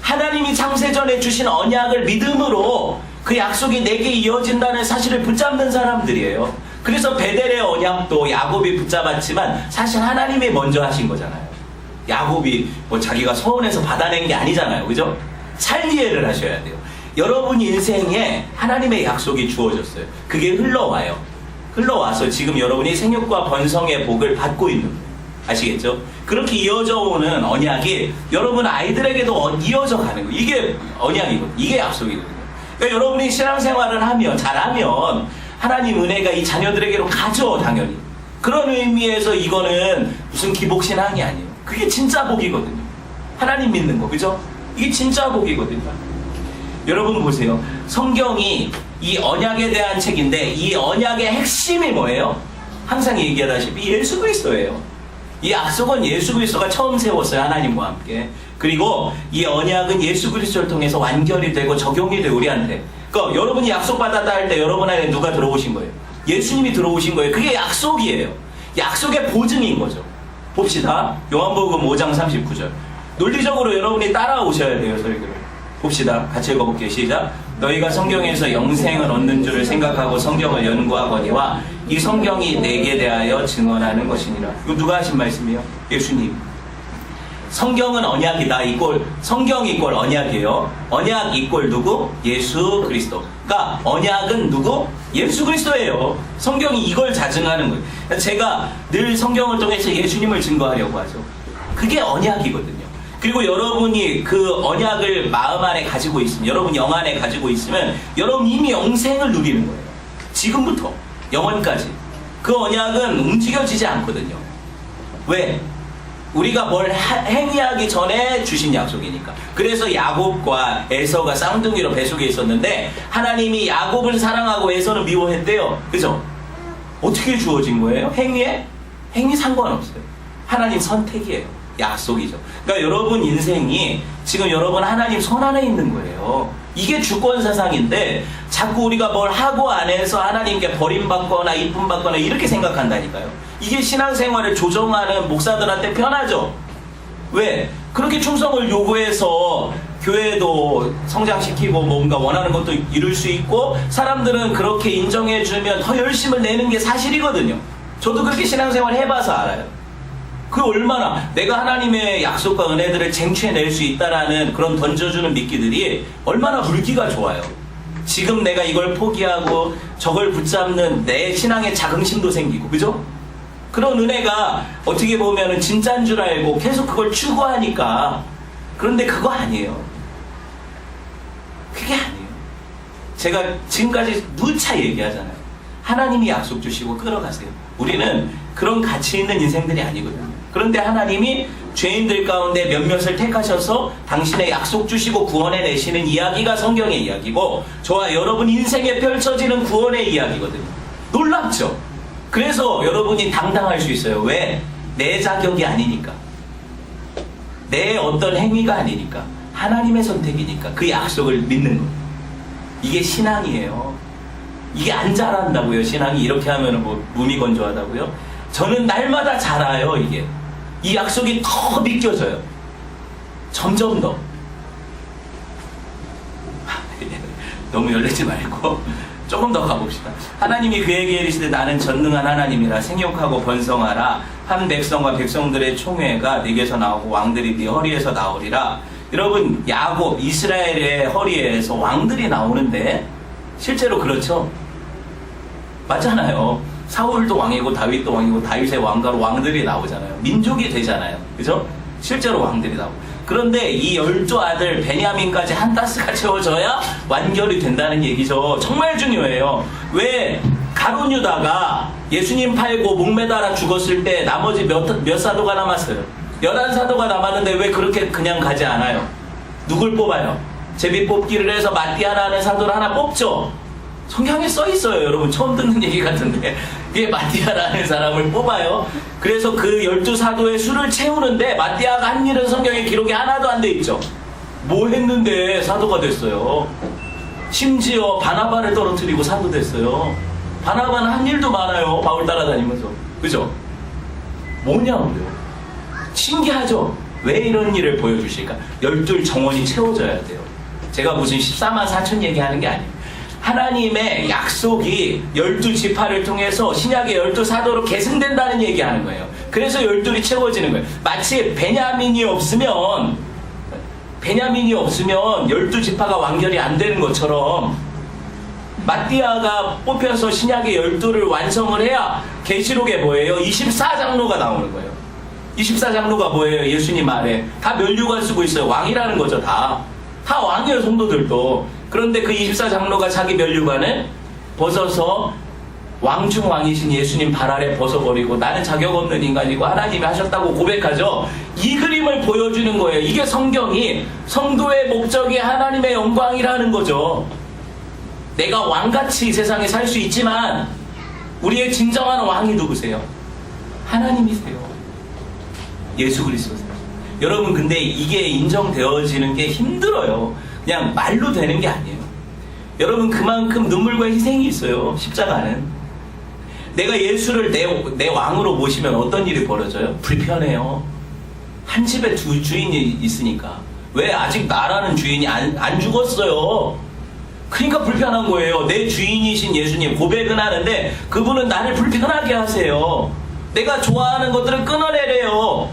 하나님이 창세전에 주신 언약을 믿음으로 그 약속이 내게 이어진다는 사실을 붙잡는 사람들이에요. 그래서 베델의 언약도 야곱이 붙잡았지만 사실 하나님이 먼저 하신 거잖아요. 야곱이 뭐 자기가 서원해서 받아낸 게 아니잖아요. 그죠? 잘 이해를 하셔야 돼요. 여러분 인생에 하나님의 약속이 주어졌어요. 그게 흘러와요. 흘러와서 지금 여러분이 생육과 번성의 복을 받고 있는 거예요. 아시겠죠? 그렇게 이어져 오는 언약이 여러분 아이들에게도 이어져 가는 거예요. 이게 언약이거든요. 이게 약속이거든요. 그러니까 여러분이 신앙생활을 하면, 잘하면 하나님 은혜가 이 자녀들에게로 가죠. 당연히. 그런 의미에서 이거는 무슨 기복신앙이 아니에요. 그게 진짜 복이거든요. 하나님 믿는 거. 그죠? 이게 진짜 복이거든요. 여러분 보세요. 성경이 이 언약에 대한 책인데 이 언약의 핵심이 뭐예요? 항상 얘기하다시피 예수 그리스도예요. 이 약속은 예수 그리스도가 처음 세웠어요. 하나님과 함께. 그리고 이 언약은 예수 그리스도를 통해서 완결이 되고 적용이 돼요. 우리한테. 그러니까 여러분이 약속받았다 할 때 여러분 안에 누가 들어오신 거예요? 예수님이 들어오신 거예요. 그게 약속이에요. 약속의 보증인 거죠. 봅시다. 요한복음 5장 39절. 논리적으로 여러분이 따라오셔야 돼요. 설교를. 봅시다. 같이 읽어볼게요. 시작. 너희가 성경에서 영생을 얻는 줄을 생각하고 성경을 연구하거니와 이 성경이 내게 대하여 증언하는 것이니라. 이거 누가 하신 말씀이에요? 예수님. 성경은 언약이다. 성경 이꼴 언약이에요. 언약 이꼴 누구? 예수 그리스도. 그러니까 언약은 누구? 예수 그리스도예요. 성경이 이걸 자증하는 거예요. 그러니까 제가 늘 성경을 통해서 예수님을 증거하려고 하죠. 그게 언약이거든요. 그리고 여러분이 그 언약을 마음 안에 가지고 있으면, 여러분 영 안에 가지고 있으면 여러분 이미 영생을 누리는 거예요. 지금부터 영원까지. 그 언약은 움직여지지 않거든요. 왜? 우리가 뭘 행위하기 전에 주신 약속이니까. 그래서 야곱과 에서가 쌍둥이로 뱃속에 있었는데 하나님이 야곱을 사랑하고 에서는 미워했대요. 그죠? 어떻게 주어진 거예요? 행위에? 행위 상관없어요. 하나님 선택이에요. 약속이죠. 그러니까 여러분 인생이 지금 여러분 하나님 손 안에 있는 거예요. 이게 주권 사상인데 자꾸 우리가 뭘 하고 안 해서 하나님께 버림받거나 이쁨받거나 이렇게 생각한다니까요. 이게 신앙생활을 조정하는 목사들한테 편하죠. 왜? 그렇게 충성을 요구해서 교회도 성장시키고 뭔가 원하는 것도 이룰 수 있고 사람들은 그렇게 인정해주면 더 열심을 내는 게 사실이거든요. 저도 그렇게 신앙생활 해봐서 알아요. 그 얼마나 내가 하나님의 약속과 은혜들을 쟁취해낼 수 있다라는 그런 던져주는 미끼들이 얼마나 물기가 좋아요. 지금 내가 이걸 포기하고 저걸 붙잡는 내 신앙의 자긍심도 생기고, 그죠? 그런 은혜가 어떻게 보면은 진짜인 줄 알고 계속 그걸 추구하니까. 그런데 그거 아니에요. 그게 아니에요. 제가 지금까지 누차 얘기하잖아요. 하나님이 약속 주시고 끌어가세요. 우리는 그런 가치 있는 인생들이 아니거든요. 그런데 하나님이 죄인들 가운데 몇몇을 택하셔서 당신의 약속 주시고 구원해 내시는 이야기가 성경의 이야기고 저와 여러분 인생에 펼쳐지는 구원의 이야기거든요. 놀랍죠? 그래서 여러분이 당당할 수 있어요. 왜? 내 자격이 아니니까. 내 어떤 행위가 아니니까. 하나님의 선택이니까. 그 약속을 믿는 거예요. 이게 신앙이에요. 이게 안 자란다고요. 신앙이 이렇게 하면 뭐 무미건조하다고요. 저는 날마다 자라요. 이게. 이 약속이 더 믿겨져요. 점점 더. 너무 열내지 말고 조금 더 가봅시다. 하나님이 그에게 이르시되 나는 전능한 하나님이라 생육하고 번성하라. 한 백성과 백성들의 총회가 네게서 나오고 왕들이 네 허리에서 나오리라. 여러분, 야곱, 이스라엘의 허리에서 왕들이 나오는데 실제로 그렇죠? 맞잖아요. 사울도 왕이고 다윗도 왕이고 다윗의 왕가로 왕들이 나오잖아요. 민족이 되잖아요. 그죠? 실제로 왕들이 나오고. 그런데 이 12아들 베냐민까지 한 다스가 채워져야 완결이 된다는 얘기죠. 정말 중요해요. 왜 가룟 유다가 예수님 팔고 목매달아 죽었을 때 나머지 몇 사도가 남았어요? 11사도가 남았는데 왜 그렇게 그냥 가지 않아요? 누굴 뽑아요? 제비 뽑기를 해서 마띠아라는 사도를 하나 뽑죠. 성경에 써 있어요. 여러분 처음 듣는 얘기 같은데 이게 마띠아라는 사람을 뽑아요. 그래서 그 12사도의 수를 채우는데 마띠아가 한 일은 성경에 기록이 하나도 안 돼 있죠. 뭐 했는데 사도가 됐어요? 심지어 바나바를 떨어뜨리고 사도 됐어요. 바나바는 한 일도 많아요. 바울 따라다니면서. 그죠? 뭐냐고요? 신기하죠? 왜 이런 일을 보여주실까? 12 정원이 채워져야 돼요. 제가 무슨 14만 4천 얘기하는 게 아니에요. 하나님의 약속이 12지파를 통해서 신약의 12사도로 계승된다는 얘기하는 거예요. 그래서 12이 채워지는 거예요. 마치 베냐민이 없으면 12지파가 완결이 안 되는 것처럼 마띠아가 뽑혀서 신약의 12를 완성을 해야 계시록에 뭐예요? 24장로가 나오는 거예요. 24장로가 뭐예요? 예수님 아래 다 면류관 쓰고 있어요. 왕이라는 거죠. 다 왕이에요. 성도들도. 그런데 그 24장로가 자기 면류관을 벗어서 왕중 왕이신 예수님 발 아래 벗어버리고 나는 자격 없는 인간이고 하나님이 하셨다고 고백하죠. 이 그림을 보여주는 거예요. 이게 성경이 성도의 목적이 하나님의 영광이라는 거죠. 내가 왕같이 이 세상에 살 수 있지만 우리의 진정한 왕이 누구세요? 하나님이세요. 예수 그리스도세요. 여러분 근데 이게 인정되어지는 게 힘들어요. 그냥 말로 되는 게 아니에요. 여러분 그만큼 눈물과 희생이 있어요. 십자가는. 내가 예수를 내 왕으로 모시면 어떤 일이 벌어져요? 불편해요. 한 집에 두 주인이 있으니까. 왜 아직 나라는 주인이 안 죽었어요. 그러니까 불편한 거예요. 내 주인이신 예수님 고백은 하는데 그분은 나를 불편하게 하세요. 내가 좋아하는 것들을 끊어내래요.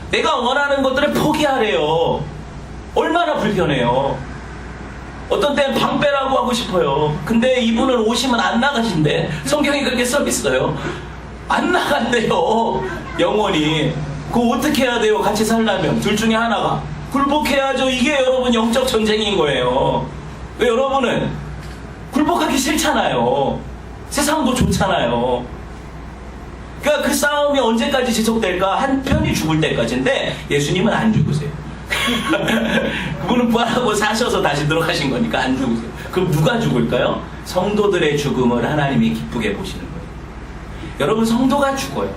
내가 원하는 것들을 포기하래요. 얼마나 불편해요. 어떤 때는 방 빼라고 하고 싶어요. 근데 이분은 오시면 안 나가신대. 성경이 그렇게 써 있어요. 안 나간대요. 영원히. 그거 어떻게 해야 돼요? 같이 살려면 둘 중에 하나가 굴복해야죠. 이게 여러분 영적 전쟁인 거예요. 왜 여러분은 굴복하기 싫잖아요. 세상도 좋잖아요. 그러니까 그 싸움이 언제까지 지속될까? 한 편이 죽을 때까지인데 예수님은 안 죽으세요. 그분은 부활하고 사셔서 다시 들어가신 거니까 안 죽으세요. 그럼 누가 죽을까요? 성도들의 죽음을 하나님이 기쁘게 보시는 거예요. 여러분 성도가 죽어요.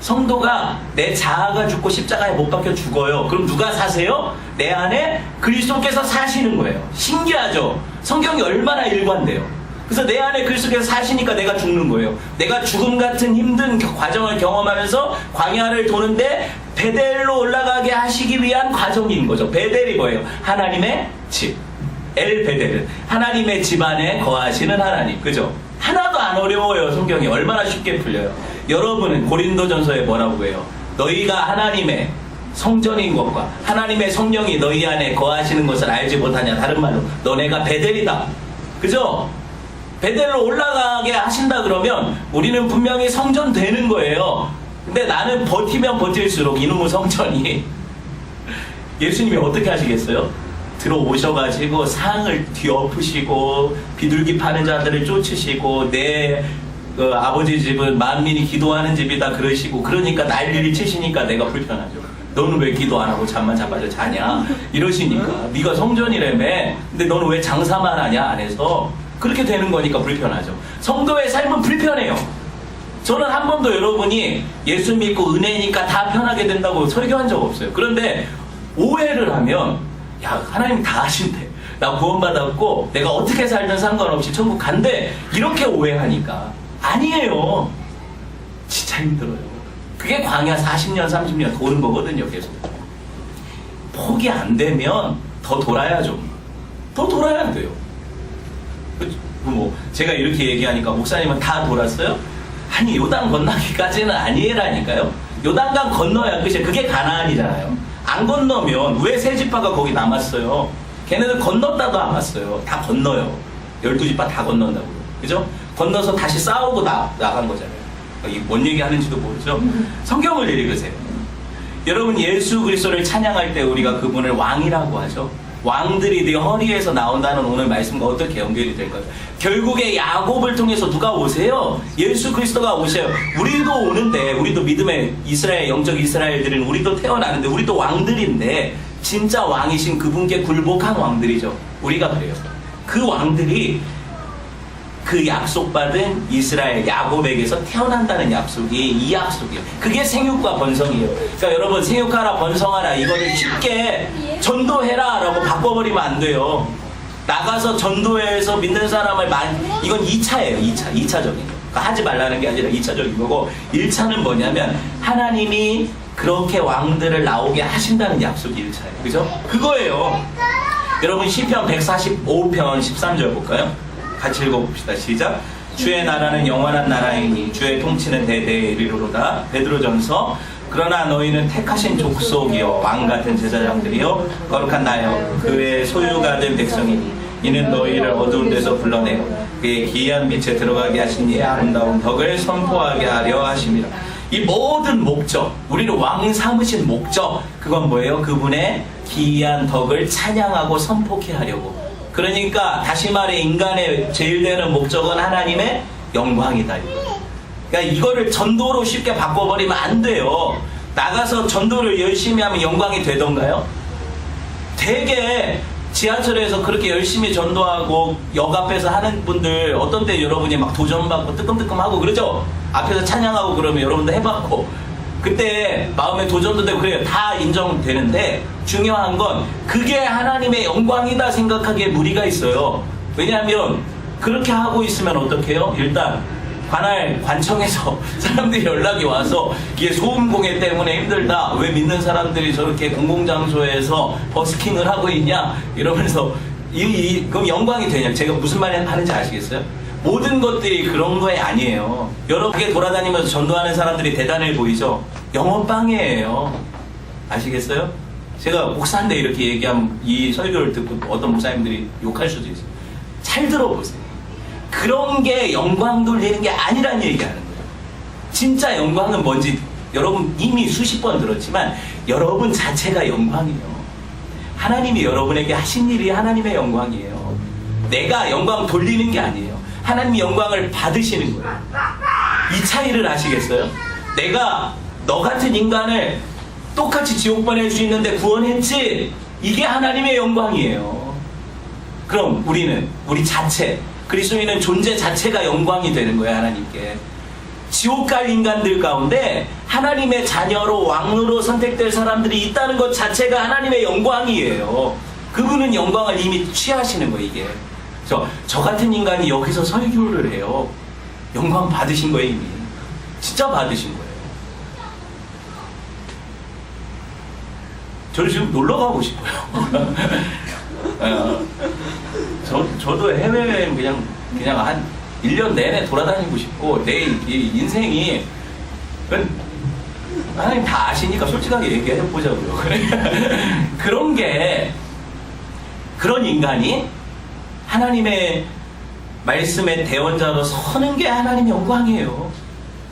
성도가 내 자아가 죽고 십자가에 못 박혀 죽어요. 그럼 누가 사세요? 내 안에 그리스도께서 사시는 거예요. 신기하죠? 성경이 얼마나 일관돼요. 그래서 내 안에 그리스도께서 사시니까 내가 죽는 거예요. 내가 죽음 같은 힘든 과정을 경험하면서 광야를 도는데 베델로 올라가게 하시기 위한 과정인 거죠. 베델이 뭐예요? 하나님의 집. 엘 베델은 하나님의 집 안에 거하시는 하나님. 그죠? 하나도 안 어려워요. 성경이 얼마나 쉽게 풀려요. 여러분은 고린도전서에 뭐라고 해요? 너희가 하나님의 성전인 것과 하나님의 성령이 너희 안에 거하시는 것을 알지 못하냐. 다른 말로 너네가 베델이다. 그죠? 베델로 올라가게 하신다 그러면 우리는 분명히 성전 되는 거예요. 근데 나는 버티면 버틸수록 이놈의 성전이 예수님이 어떻게 하시겠어요? 들어오셔가지고 상을 뒤엎으시고 비둘기 파는 자들을 쫓으시고 내 아버지 집은 만민이 기도하는 집이다 그러시고 그러니까 난리를 치시니까 내가 불편하죠. 너는 왜 기도 안 하고 잠만 자빠져 자냐 이러시니까 네가 성전이라며. 근데 너는 왜 장사만 하냐 안에서. 그렇게 되는 거니까 불편하죠. 성도의 삶은 불편해요. 저는 한 번도 여러분이 예수 믿고 은혜니까 다 편하게 된다고 설교한 적 없어요. 그런데 오해를 하면 야 하나님 다 하신대. 나 구원받았고 내가 어떻게 살든 상관없이 천국 간대. 이렇게 오해하니까 아니에요. 진짜 힘들어요. 그게 광야 40년 30년 도는 거거든요. 계속. 포기 안 되면 더 돌아야죠. 더 돌아야 돼요. 뭐 제가 이렇게 얘기하니까 목사님은 다 돌았어요? 아니 요단 건너기까지는 아니라니까요. 요단강 건너야 끝이에요. 그게 가나안이잖아요. 안 건너면 왜 세 지파가 거기 남았어요? 걔네들 건넜다도 안 왔어요. 다 건너요. 12지파 다 건넌다고. 그죠? 건너서 다시 싸우고 나간 거잖아요. 이게 뭔 얘기 하는지도 모르죠? 성경을 읽으세요. 여러분, 예수 그리스도를 찬양할 때 우리가 그분을 왕이라고 하죠. 왕들이 네 허리에서 나온다는 오늘 말씀과 어떻게 연결이 될까요? 결국에 야곱을 통해서 누가 오세요? 예수 그리스도가 오셔요. 우리도 오는데, 우리도 믿음의 이스라엘, 영적 이스라엘들은 우리도 태어나는데, 우리도 왕들인데, 진짜 왕이신 그분께 굴복한 왕들이죠. 우리가 그래요. 그 왕들이 그 약속받은 이스라엘 야곱에게서 태어난다는 약속이 이 약속이에요. 그게 생육과 번성이에요. 그러니까 여러분, 생육하라 번성하라 이거를 쉽게 전도해라 라고 바꿔버리면 안 돼요. 나가서 전도해서 믿는 사람을 이건 2차예요. 2차적인 거. 그러니까 하지 말라는 게 아니라 2차적인 거고, 1차는 뭐냐면 하나님이 그렇게 왕들을 나오게 하신다는 약속이 1차예요. 그죠? 그거예요. 여러분, 시편 145편 13절 볼까요? 같이 읽어봅시다. 시작. 주의 나라는 영원한 나라이니 주의 통치는 대대에 이르리로다. 베드로전서. 그러나 너희는 택하신 족속이요 왕같은 제사장들이요 거룩한 나요 그의 소유가 된 백성이니 이는 너희를 어두운 데서 불러내어 그의 기이한 빛에 들어가게 하신 이의 아름다운 덕을 선포하게 하려 하심이라. 이 모든 목적, 우리를 왕 삼으신 목적, 그건 뭐예요? 그분의 기이한 덕을 찬양하고 선포케 하려고. 그러니까 다시 말해, 인간의 제일 되는 목적은 하나님의 영광이다. 그러니까 이거를 전도로 쉽게 바꿔버리면 안 돼요. 나가서 전도를 열심히 하면 영광이 되던가요? 되게 지하철에서 그렇게 열심히 전도하고 역 앞에서 하는 분들, 어떤 때 여러분이 막 도전받고 뜨끔뜨끔하고 그러죠? 앞에서 찬양하고 그러면 여러분도 해봤고, 그때 마음에 도전도 되고 그래요. 다 인정되는데 중요한 건 그게 하나님의 영광이다 생각하기에 무리가 있어요. 왜냐하면 그렇게 하고 있으면 어떡해요? 일단 관청에서 사람들이 연락이 와서 이게 소음공해 때문에 힘들다. 왜 믿는 사람들이 저렇게 공공장소에서 버스킹을 하고 있냐? 이러면서 그럼 영광이 되냐? 제가 무슨 말 하는지 아시겠어요? 모든 것들이 그런 거에 아니에요. 여러분께 돌아다니면서 전도하는 사람들이 대단해 보이죠? 영업방해예요. 아시겠어요? 제가 목사인데 이렇게 얘기하면 이 설교를 듣고 어떤 목사님들이 욕할 수도 있어요. 잘 들어보세요. 그런 게 영광 돌리는 게 아니란 얘기하는 거예요. 진짜 영광은 뭔지 여러분 이미 수십 번 들었지만 여러분 자체가 영광이에요. 하나님이 여러분에게 하신 일이 하나님의 영광이에요. 내가 영광 돌리는 게 아니에요. 하나님이 영광을 받으시는 거예요. 이 차이를 아시겠어요? 내가 너 같은 인간을 똑같이 지옥 보낼 수 있는데 구원했지? 이게 하나님의 영광이에요. 그럼 우리 자체, 그리스도인은 존재 자체가 영광이 되는 거예요. 하나님께. 지옥 갈 인간들 가운데 하나님의 자녀로 왕으로 선택될 사람들이 있다는 것 자체가 하나님의 영광이에요. 그분은 영광을 이미 취하시는 거예요. 이게 저 같은 인간이 여기서 설교를 해요. 영광 받으신 거예요. 이미 진짜 받으신 거예요. 저는 지금 놀러 가고 싶어요. 저도 해외여행 그냥 한 1년 내내 돌아다니고 싶고, 내 인생이 하나님 다 아시니까 솔직하게 얘기해 보자고요. 그런 인간이 하나님의 말씀의 대원자로 서는 게 하나님의 영광이에요.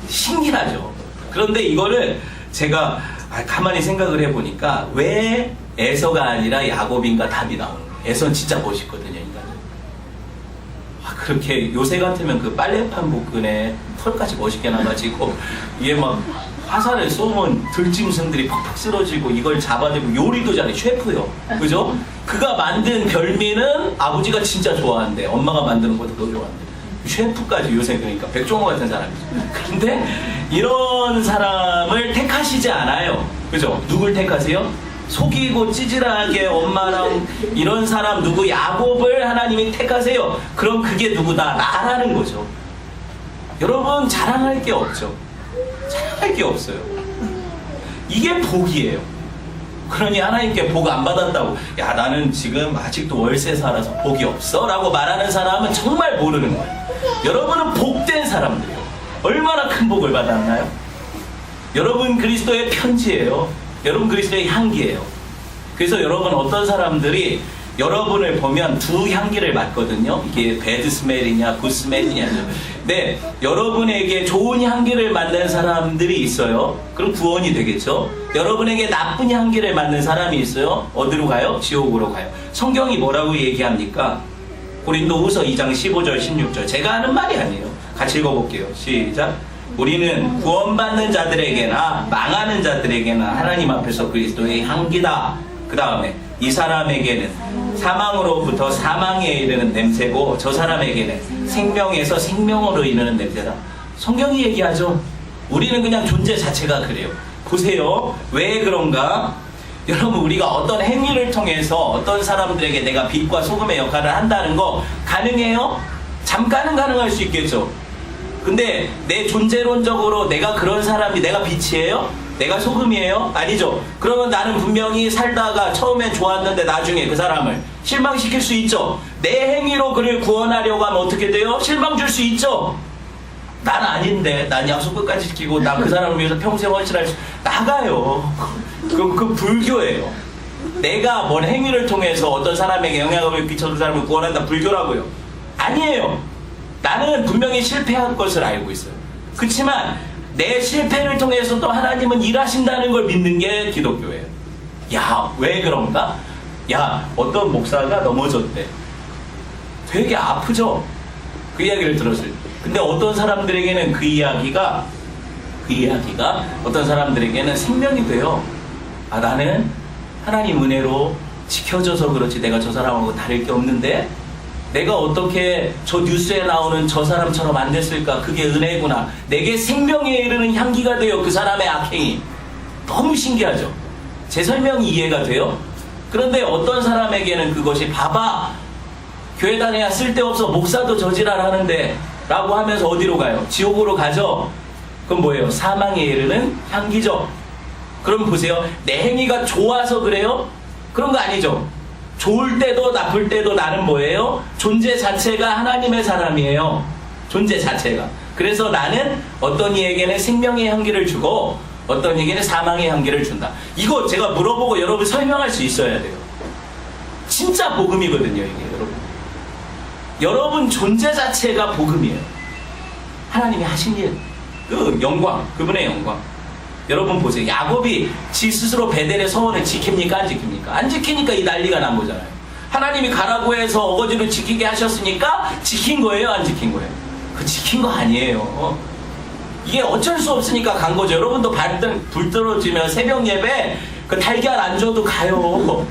신기하죠. 그런데 이거를 제가 가만히 생각을 해보니까 왜 에서가 아니라 야곱인가 답이 나오는 거예요. 에서는 진짜 멋있거든요, 인간은. 그렇게 요새 같으면 그 빨래판 복근에 털까지 멋있게 나가지고 이게 막 화살을 쏘면 들짐승들이 팍팍 쓰러지고 이걸 잡아내고 요리도 잘해. 셰프요. 그죠? 그가 만든 별미는 아버지가 진짜 좋아한대. 엄마가 만드는 것도 더 좋아한대. 셰프까지 요새 그러니까 백종원 같은 사람이죠. 그런데 이런 사람을 택하시지 않아요. 그죠? 누굴 택하세요? 속이고 찌질하게 엄마랑 이런 사람 누구? 야곱을 하나님이 택하세요. 그럼 그게 누구다? 나라는 거죠. 여러분 자랑할 게 없죠. 자랑할 게 없어요. 이게 복이에요. 그러니 하나님께 복 안 받았다고, 야 나는 지금 아직도 월세 살아서 복이 없어 라고 말하는 사람은 정말 모르는 거예요. 여러분은 복된 사람들이에요. 얼마나 큰 복을 받았나요? 여러분 그리스도의 편지예요. 여러분 그리스도의 향기예요. 그래서 여러분 어떤 사람들이 여러분을 보면 두 향기를 맡거든요. 이게 배드 스멜이냐 굿 스멜이냐. 네, 여러분에게 좋은 향기를 맡는 사람들이 있어요. 그럼 구원이 되겠죠. 여러분에게 나쁜 향기를 맡는 사람이 있어요. 어디로 가요? 지옥으로 가요. 성경이 뭐라고 얘기합니까? 고린도후서 2장 15절 16절. 제가 하는 말이 아니에요. 같이 읽어볼게요. 시작. 우리는 구원받는 자들에게나 망하는 자들에게나 하나님 앞에서 그리스도의 향기다. 그 다음에 이 사람에게는 사망으로부터 사망에 이르는 냄새고 저 사람에게는 생명에서 생명으로 이르는 냄새다. 성경이 얘기하죠. 우리는 그냥 존재 자체가 그래요. 보세요. 왜 그런가? 여러분 우리가 어떤 행위를 통해서 어떤 사람들에게 내가 빛과 소금의 역할을 한다는 거 가능해요? 잠깐은 가능할 수 있겠죠. 근데 내 존재론적으로 내가 그런 사람이 내가 빛이에요? 내가 소금이에요? 아니죠. 그러면 나는 분명히 살다가 처음엔 좋았는데 나중에 그 사람을 실망시킬 수 있죠. 내 행위로 그를 구원하려고 하면 어떻게 돼요? 실망 줄 수 있죠. 난 아닌데 난 약속 끝까지 지키고 난 그 사람을 위해서 평생 헌신할 수 나가요. 그 불교예요. 내가 뭔 행위를 통해서 어떤 사람에게 영향을 끼쳐서 그 사람을 구원한다 불교라고요. 아니에요. 나는 분명히 실패한 것을 알고 있어요. 그렇지만 내 실패를 통해서 또 하나님은 일하신다는 걸 믿는 게 기독교예요. 야, 왜 그런가? 야, 어떤 목사가 넘어졌대. 되게 아프죠? 그 이야기를 들었을 때. 근데 어떤 사람들에게는 그 이야기가 어떤 사람들에게는 생명이 돼요. 아, 나는 하나님 은혜로 지켜져서 그렇지 내가 저 사람하고 다를 게 없는데 내가 어떻게 저 뉴스에 나오는 저 사람처럼 안 됐을까? 그게 은혜구나. 내게 생명에 이르는 향기가 돼요. 그 사람의 악행이. 너무 신기하죠? 제 설명이 이해가 돼요? 그런데 어떤 사람에게는 그것이 봐봐. 교회 다녀야 쓸데없어. 목사도 저지랄 하는데 라고 하면서 어디로 가요? 지옥으로 가죠? 그럼 뭐예요? 사망에 이르는 향기죠? 그럼 보세요. 내 행위가 좋아서 그래요? 그런 거 아니죠? 좋을 때도 나쁠 때도 나는 뭐예요? 존재 자체가 하나님의 사람이에요. 존재 자체가. 그래서 나는 어떤 이에게는 생명의 향기를 주고 어떤 이에게는 사망의 향기를 준다. 이거 제가 물어보고 여러분 설명할 수 있어야 돼요. 진짜 복음이거든요, 이게 여러분. 여러분 존재 자체가 복음이에요. 하나님이 하신 일. 그 영광, 그분의 영광. 여러분 보세요. 야곱이 지 스스로 베델의 서원을 지킵니까? 안 지킵니까? 안 지키니까 이 난리가 난 거잖아요. 하나님이 가라고 해서 어거지로 지키게 하셨으니까 지킨 거예요? 안 지킨 거예요? 그 지킨 거 아니에요. 이게 어쩔 수 없으니까 간 거죠. 여러분도 불 떨어지면 새벽 예배 그 달걀 안 줘도 가요.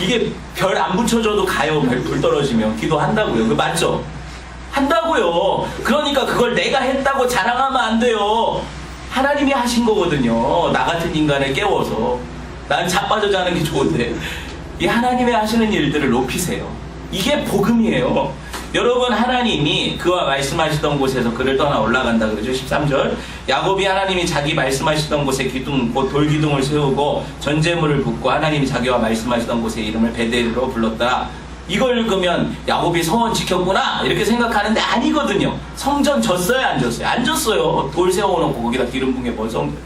이게 별 안 붙여줘도 가요. 불 떨어지면 기도한다고요. 그 맞죠? 한다고요. 그러니까 그걸 내가 했다고 자랑하면 안 돼요. 하나님이 하신 거거든요. 나 같은 인간을 깨워서. 난 자빠져 자는 게 좋은데 이 하나님이 하시는 일들을 높이세요. 이게 복음이에요. 여러분 하나님이 그와 말씀하시던 곳에서 그를 떠나 올라간다 그러죠. 13절 야곱이 하나님이 자기 말씀하시던 곳에 기둥 곧 돌기둥을 세우고 전제물을 붓고 하나님이 자기와 말씀하시던 곳의 이름을 베델로 불렀다. 이걸 읽으면 야곱이 성원 지켰구나 이렇게 생각하는데 아니거든요. 성전 졌어요? 안 졌어요? 안 졌어요. 돌 세워놓고 거기다 기름 붕에 뭐 성전.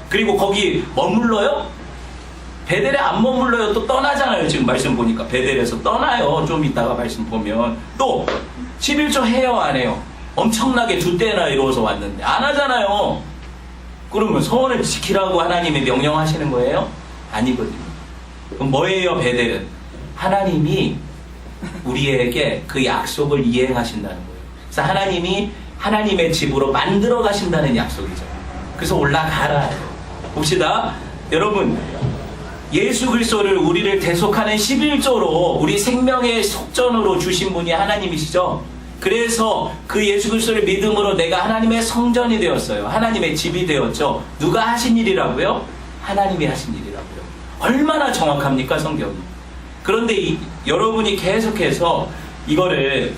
그리고 거기 머물러요? 베델에 안 머물러요. 또 떠나잖아요. 지금 말씀 보니까 베델에서 떠나요. 좀 이따가 말씀 보면 또 11조 해요 안 해요? 엄청나게 두 때나 이루어서 왔는데 안 하잖아요. 그러면 성원을 지키라고 하나님이 명령하시는 거예요? 아니거든요. 그럼 뭐예요 베델은? 하나님이 우리에게 그 약속을 이행하신다는 거예요. 그래서 하나님이 하나님의 집으로 만들어 가신다는 약속이죠. 그래서 올라가라. 봅시다. 여러분 예수 그리스도를 우리를 대속하는 11조로 우리 생명의 속전으로 주신 분이 하나님이시죠. 그래서 그 예수 그리스도를 믿음으로 내가 하나님의 성전이 되었어요. 하나님의 집이 되었죠. 누가 하신 일이라고요? 하나님이 하신 일이라고요. 얼마나 정확합니까 성경이. 그런데 여러분이 계속해서 이거를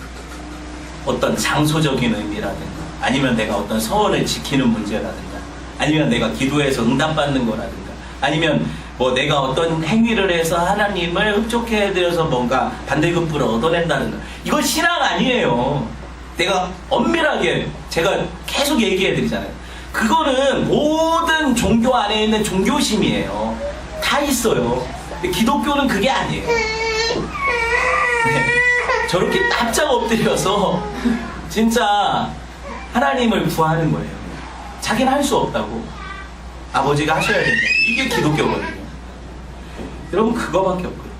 어떤 장소적인 의미라든가 아니면 내가 어떤 서원을 지키는 문제라든가 아니면 내가 기도해서 응답받는 거라든가 아니면 뭐 내가 어떤 행위를 해서 하나님을 흡족해 해드려서 뭔가 반대급부를 얻어낸다든가 이건 신앙 아니에요. 내가 엄밀하게 제가 계속 얘기해 드리잖아요. 그거는 모든 종교 안에 있는 종교심이에요. 다 있어요. 근데 기독교는 그게 아니에요. 네. 저렇게 납작 엎드려서 진짜 하나님을 구하는 거예요. 자기는 할 수 없다고. 아버지가 하셔야 된다. 이게 기독교거든요. 여러분 그거밖에 없거든요.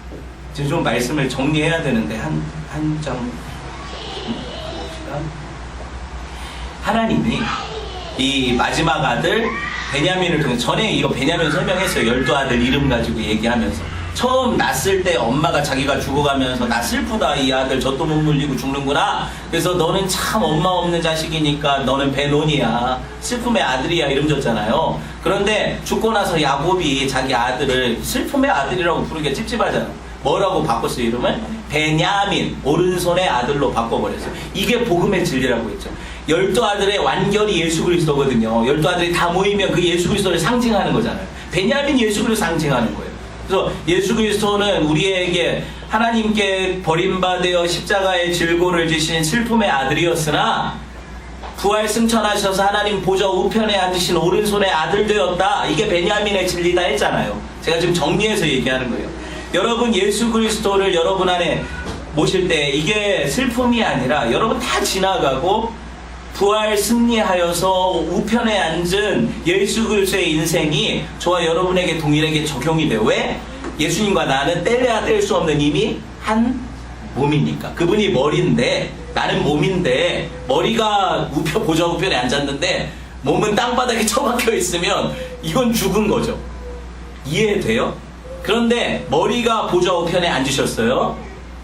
지금 좀 말씀을 정리해야 되는데 한 장 봅시다. 하나님이 이 마지막 아들 베냐민을 통해 전에 이거 베냐민 설명했어요. 12아들 이름 가지고 얘기하면서 처음 낳았을 때 엄마가 자기가 죽어가면서 나 슬프다 이 아들 젖도 못 물리고 죽는구나. 그래서 너는 참 엄마 없는 자식이니까 너는 베논이야 슬픔의 아들이야 이름 줬잖아요. 그런데 죽고 나서 야곱이 자기 아들을 슬픔의 아들이라고 부르기가 찝찝하잖아. 뭐라고 바꿨어요 이름을? 베냐민 오른손의 아들로 바꿔버렸어요. 이게 복음의 진리라고 했죠. 12아들의 완결이 예수 그리스도거든요. 12아들이 다 모이면 그 예수 그리스도를 상징하는 거잖아요. 베냐민 예수 그리스도 상징하는 거예요. 그래서 예수 그리스도는 우리에게 하나님께 버림받아 십자가의 질고를 지신 슬픔의 아들이었으나 부활 승천하셔서 하나님 보좌 우편에 앉으신 오른손의 아들 되었다. 이게 베냐민의 진리다 했잖아요. 제가 지금 정리해서 얘기하는 거예요. 여러분 예수 그리스도를 여러분 안에 모실 때 이게 슬픔이 아니라 여러분 다 지나가고 부활 승리하여서 우편에 앉은 예수 그리스도의 인생이 저와 여러분에게 동일하게 적용이 돼요. 왜? 예수님과 나는 뗄래야 뗄 수 없는 이미 한 몸이니까. 그분이 머리인데 나는 몸인데 머리가 보좌 우편에 앉았는데 몸은 땅바닥에 처박혀 있으면 이건 죽은 거죠. 이해돼요? 그런데 머리가 보좌 우편에 앉으셨어요.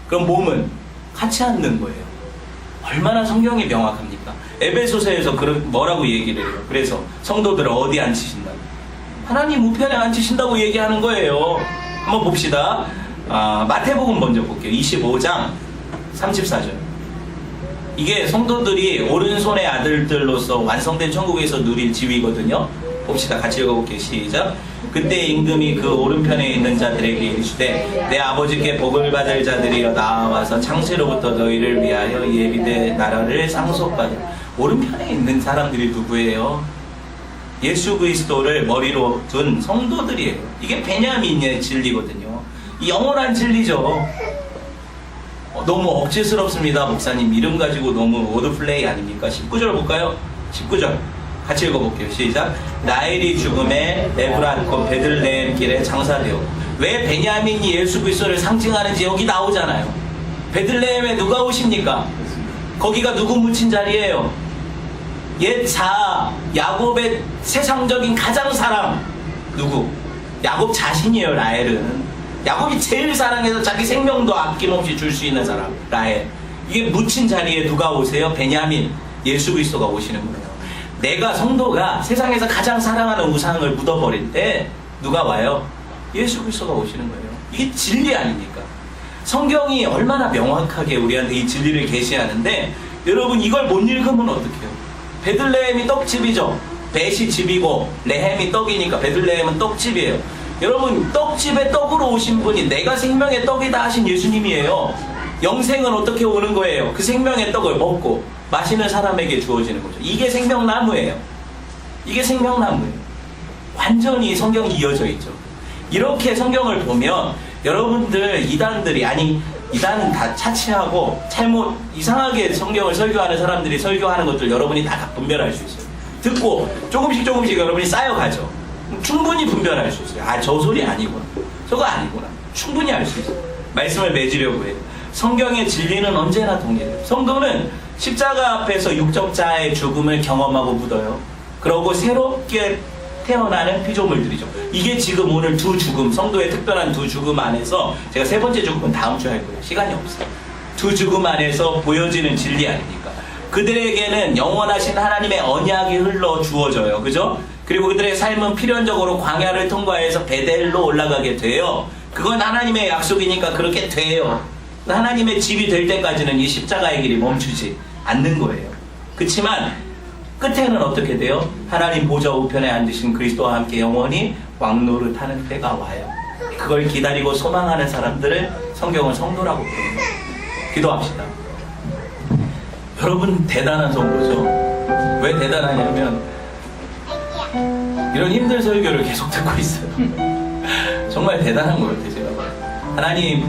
그럼 몸은 같이 앉는 거예요. 얼마나 성경이 명확합니까? 에베소서에서 뭐라고 얘기를 해요? 그래서 성도들을 어디 앉히신다고? 하나님 우편에 앉히신다고 얘기하는 거예요. 한번 봅시다. 마태복음 먼저 볼게요. 25장 34절. 이게 성도들이 오른손의 아들들로서 완성된 천국에서 누릴 지위거든요. 봅시다. 같이 읽어볼게요. 시작. 그때 임금이 그 오른편에 있는 자들에게 이르시되 내 아버지께 복을 받을 자들이여 나와서 창세로부터 너희를 위하여 예비된 나라를 상속받으라. 오른편에 있는 사람들이 누구예요? 예수 그리스도를 머리로 둔 성도들이에요. 이게 베냐민의 진리거든요. 이 영원한 진리죠. 너무 억지스럽습니다. 목사님 이름 가지고 너무 워드플레이 아닙니까? 19절 볼까요? 19절 같이 읽어볼게요. 시작. 라헬이 죽음에 에브라임과 베들레헴 길에 장사되어. 왜 베냐민이 예수 그리스도를 상징하는지 여기 나오잖아요. 베들레헴에 누가 오십니까? 거기가 누구 묻힌 자리예요? 옛 야곱의 세상적인 가장 사랑 누구? 야곱 자신이에요. 라헬은 야곱이 제일 사랑해서 자기 생명도 아낌없이 줄 수 있는 사람 라헬. 이게 묻힌 자리에 누가 오세요? 베냐민 예수 그리스도가 오시는 거예요. 내가 성도가 세상에서 가장 사랑하는 우상을 묻어버릴 때 누가 와요? 예수 그리스도가 오시는 거예요. 이게 진리 아닙니까? 성경이 얼마나 명확하게 우리한테 이 진리를 계시하는데 여러분 이걸 못 읽으면 어떡해요? 베들레헴이 떡집이죠. 벳이 집이고 레헴이 떡이니까 베들레헴은 떡집이에요. 여러분 떡집에 떡으로 오신 분이 내가 생명의 떡이다 하신 예수님이에요. 영생은 어떻게 오는 거예요? 그 생명의 떡을 먹고 마시는 사람에게 주어지는 거죠. 이게 생명나무예요. 이게 생명나무예요. 완전히 성경이 이어져 있죠. 이렇게 성경을 보면 여러분들 이단들이 이단은 다 차치하고 잘못 이상하게 성경을 설교하는 사람들이 설교하는 것들 여러분이 다 분별할 수 있어요. 듣고 조금씩 여러분이 쌓여가죠. 충분히 분별할 수 있어요. 저 소리 아니구나. 저거 아니구나. 충분히 알 수 있어요. 말씀을 맺으려고 해요. 성경의 진리는 언제나 동일해요. 성도는 십자가 앞에서 육적자의 죽음을 경험하고 묻어요. 그러고 새롭게 태어나는 피조물들이죠. 이게 지금 오늘 두 죽음, 성도의 특별한 두 죽음 안에서 제가 세 번째 죽음은 다음 주에 할 거예요. 시간이 없어요. 두 죽음 안에서 보여지는 진리 아닙니까? 그들에게는 영원하신 하나님의 언약이 흘러 주어져요. 그죠? 그리고 그들의 삶은 필연적으로 광야를 통과해서 베델로 올라가게 돼요. 그건 하나님의 약속이니까 그렇게 돼요. 하나님의 집이 될 때까지는 이 십자가의 길이 멈추지 않는 거예요. 그렇지만 끝에는 어떻게 돼요? 하나님 보좌 우편에 앉으신 그리스도와 함께 영원히 왕노릇하는 때가 와요. 그걸 기다리고 소망하는 사람들을 성경은 성도라고 부릅니다. 기도합시다. 여러분 대단한 성도죠. 왜 대단하냐면 이런 힘든 설교를 계속 듣고 있어요. 정말 대단한 것 같아요. 제가 하나님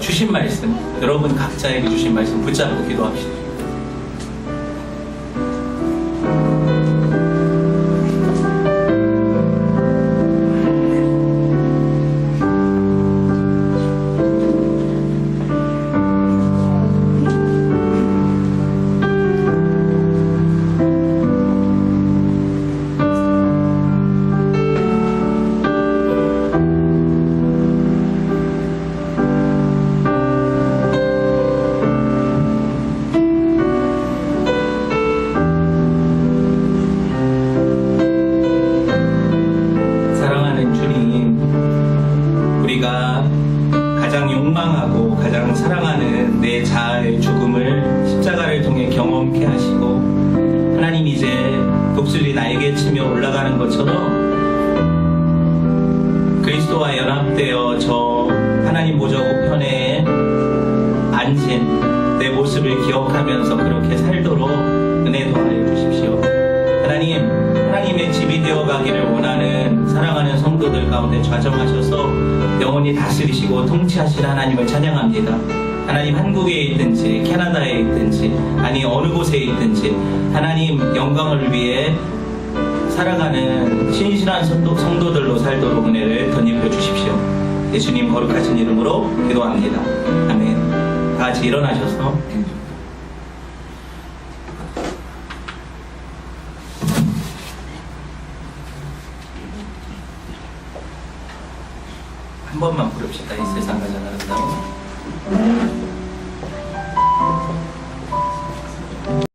주신 말씀, 여러분 각자에게 주신 말씀 붙잡고 기도합시다. 가장 욕망하고 가장 사랑하는 내 자아의 죽음을 십자가를 통해 경험케 하시고 하나님 이제 독수리 날개 치며 올라가는 것처럼 그리스도와 연합되어 저 하나님 보좌 우편에 앉은 내 모습을 기억하면서 그렇게 살도록 은혜 더하여 주십시오. 하나님의 집이 되어가기를 원하는 사랑하는 성도들 가운데 좌정하셔서 영원히 다스리시고 통치하실 하나님을 찬양합니다. 하나님 한국에 있든지 캐나다에 있든지 아니 어느 곳에 있든지 하나님 영광을 위해 살아가는 신실한 성도들로 살도록 은혜를 덧입혀 주십시오. 예수님 거룩하신 이름으로 기도합니다. 아멘. 다 같이 일어나셔서 한 번만 부릅시다. 이 세상 가장 아름다운